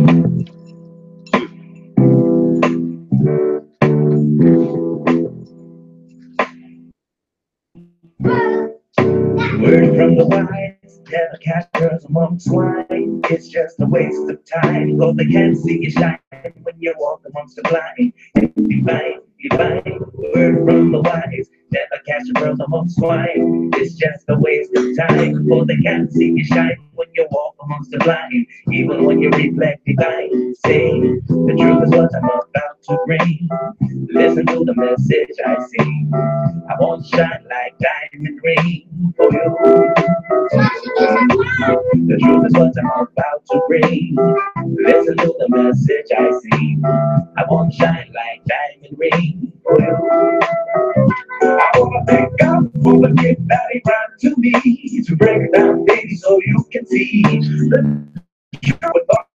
D: Word from the wise, never catch girls among swine. It's just a waste of time, cause they can't see you shine when you walk amongst the blind. Divine. Word from the wise, never catch girls among swine. It's just a waste of time, cause they can't see you shine when you walk amongst the blind. Even when you reflect divine, say the truth is what I'm about to bring. Listen to the message I sing. I won't shine like diamond ring for you. The truth is what I'm about to bring. Listen to the message I sing. I won't shine like diamond ring for you. I wanna thank God. for a big body rhyme to me to break it down, baby, so you can see the fuck.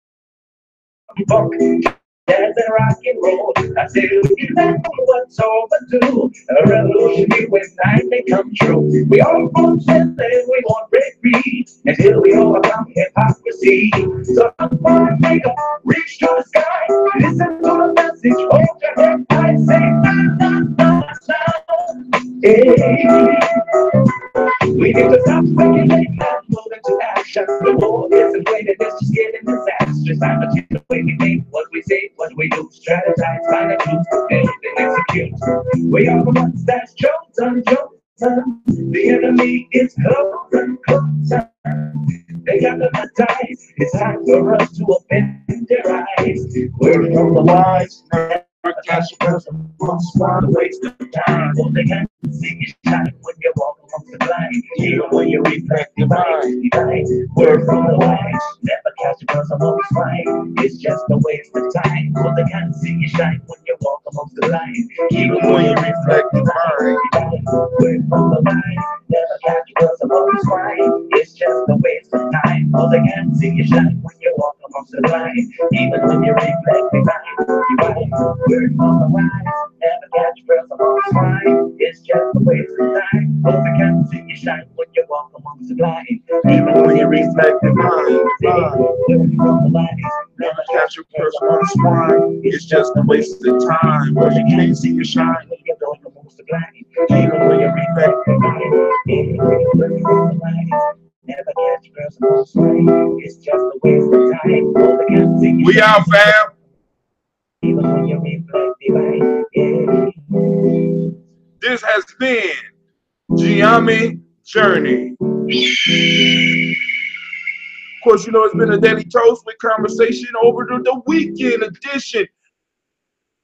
D: Jazz and rock and roll. I say, you know what's overdue. A revolution when night may come true. We all want something, we want break free. And here we all about hypocrisy. So I'm gonna make a reach to the sky. Listen to the message, hold your head high. Say, nah, nah, nah, nah. Hey. We need to stop speculating and move into action. The war isn't waiting, it's just getting disastrous. I'm a change the way we think, what we say, what we do. Strategize, find the truth, and execute. We are the ones that's chosen. The enemy is closer. They got the ties. It's time for us to open their eyes. We're from the wise. Catch a person once while the waste of time. Well, they can't see you shine when you walk amongst the blind. Even when you reflect divine. Word from the wise. Never catch a person once fine. It's just a waste of time. Well, they can't see you shine when you walk amongst the blind. Even when you reflect divine. Word from the wise. Never catch a person once fine. It's just a waste of time. Well, they can't see you shine when you walk amongst the blind. Even when you reflect divine. Word from the wise, never catch a person once fine. It's just a waste of time. Cause I can't see you shine when you walk amongst the blind. Even when you reflect divine. Word from the wise, never catch a person once fine. It's just a waste of time. Cause you can't see you shine when you walk amongst the blind. Even when you reflect divine. Word from the wise, never catch a person once fine. It's just a waste of time. Cause I can't see you.
A: We out, fam.
D: Even when you reflect divine, yeah.
A: This has been Gye-Nyame Journey. Of course, you know it's been a daily toast with conversation over the weekend edition.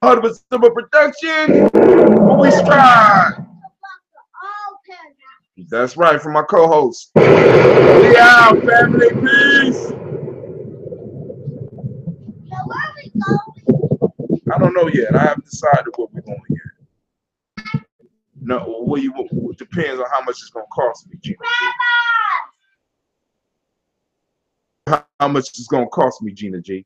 A: 100% Saba production, where we strive. That's right, from my co-host. We out, family. Peace. I don't know yet. I haven't decided what we're going yet. No, what you depends on how much it's gonna cost me, Gina. How much it's gonna cost me, Gina G.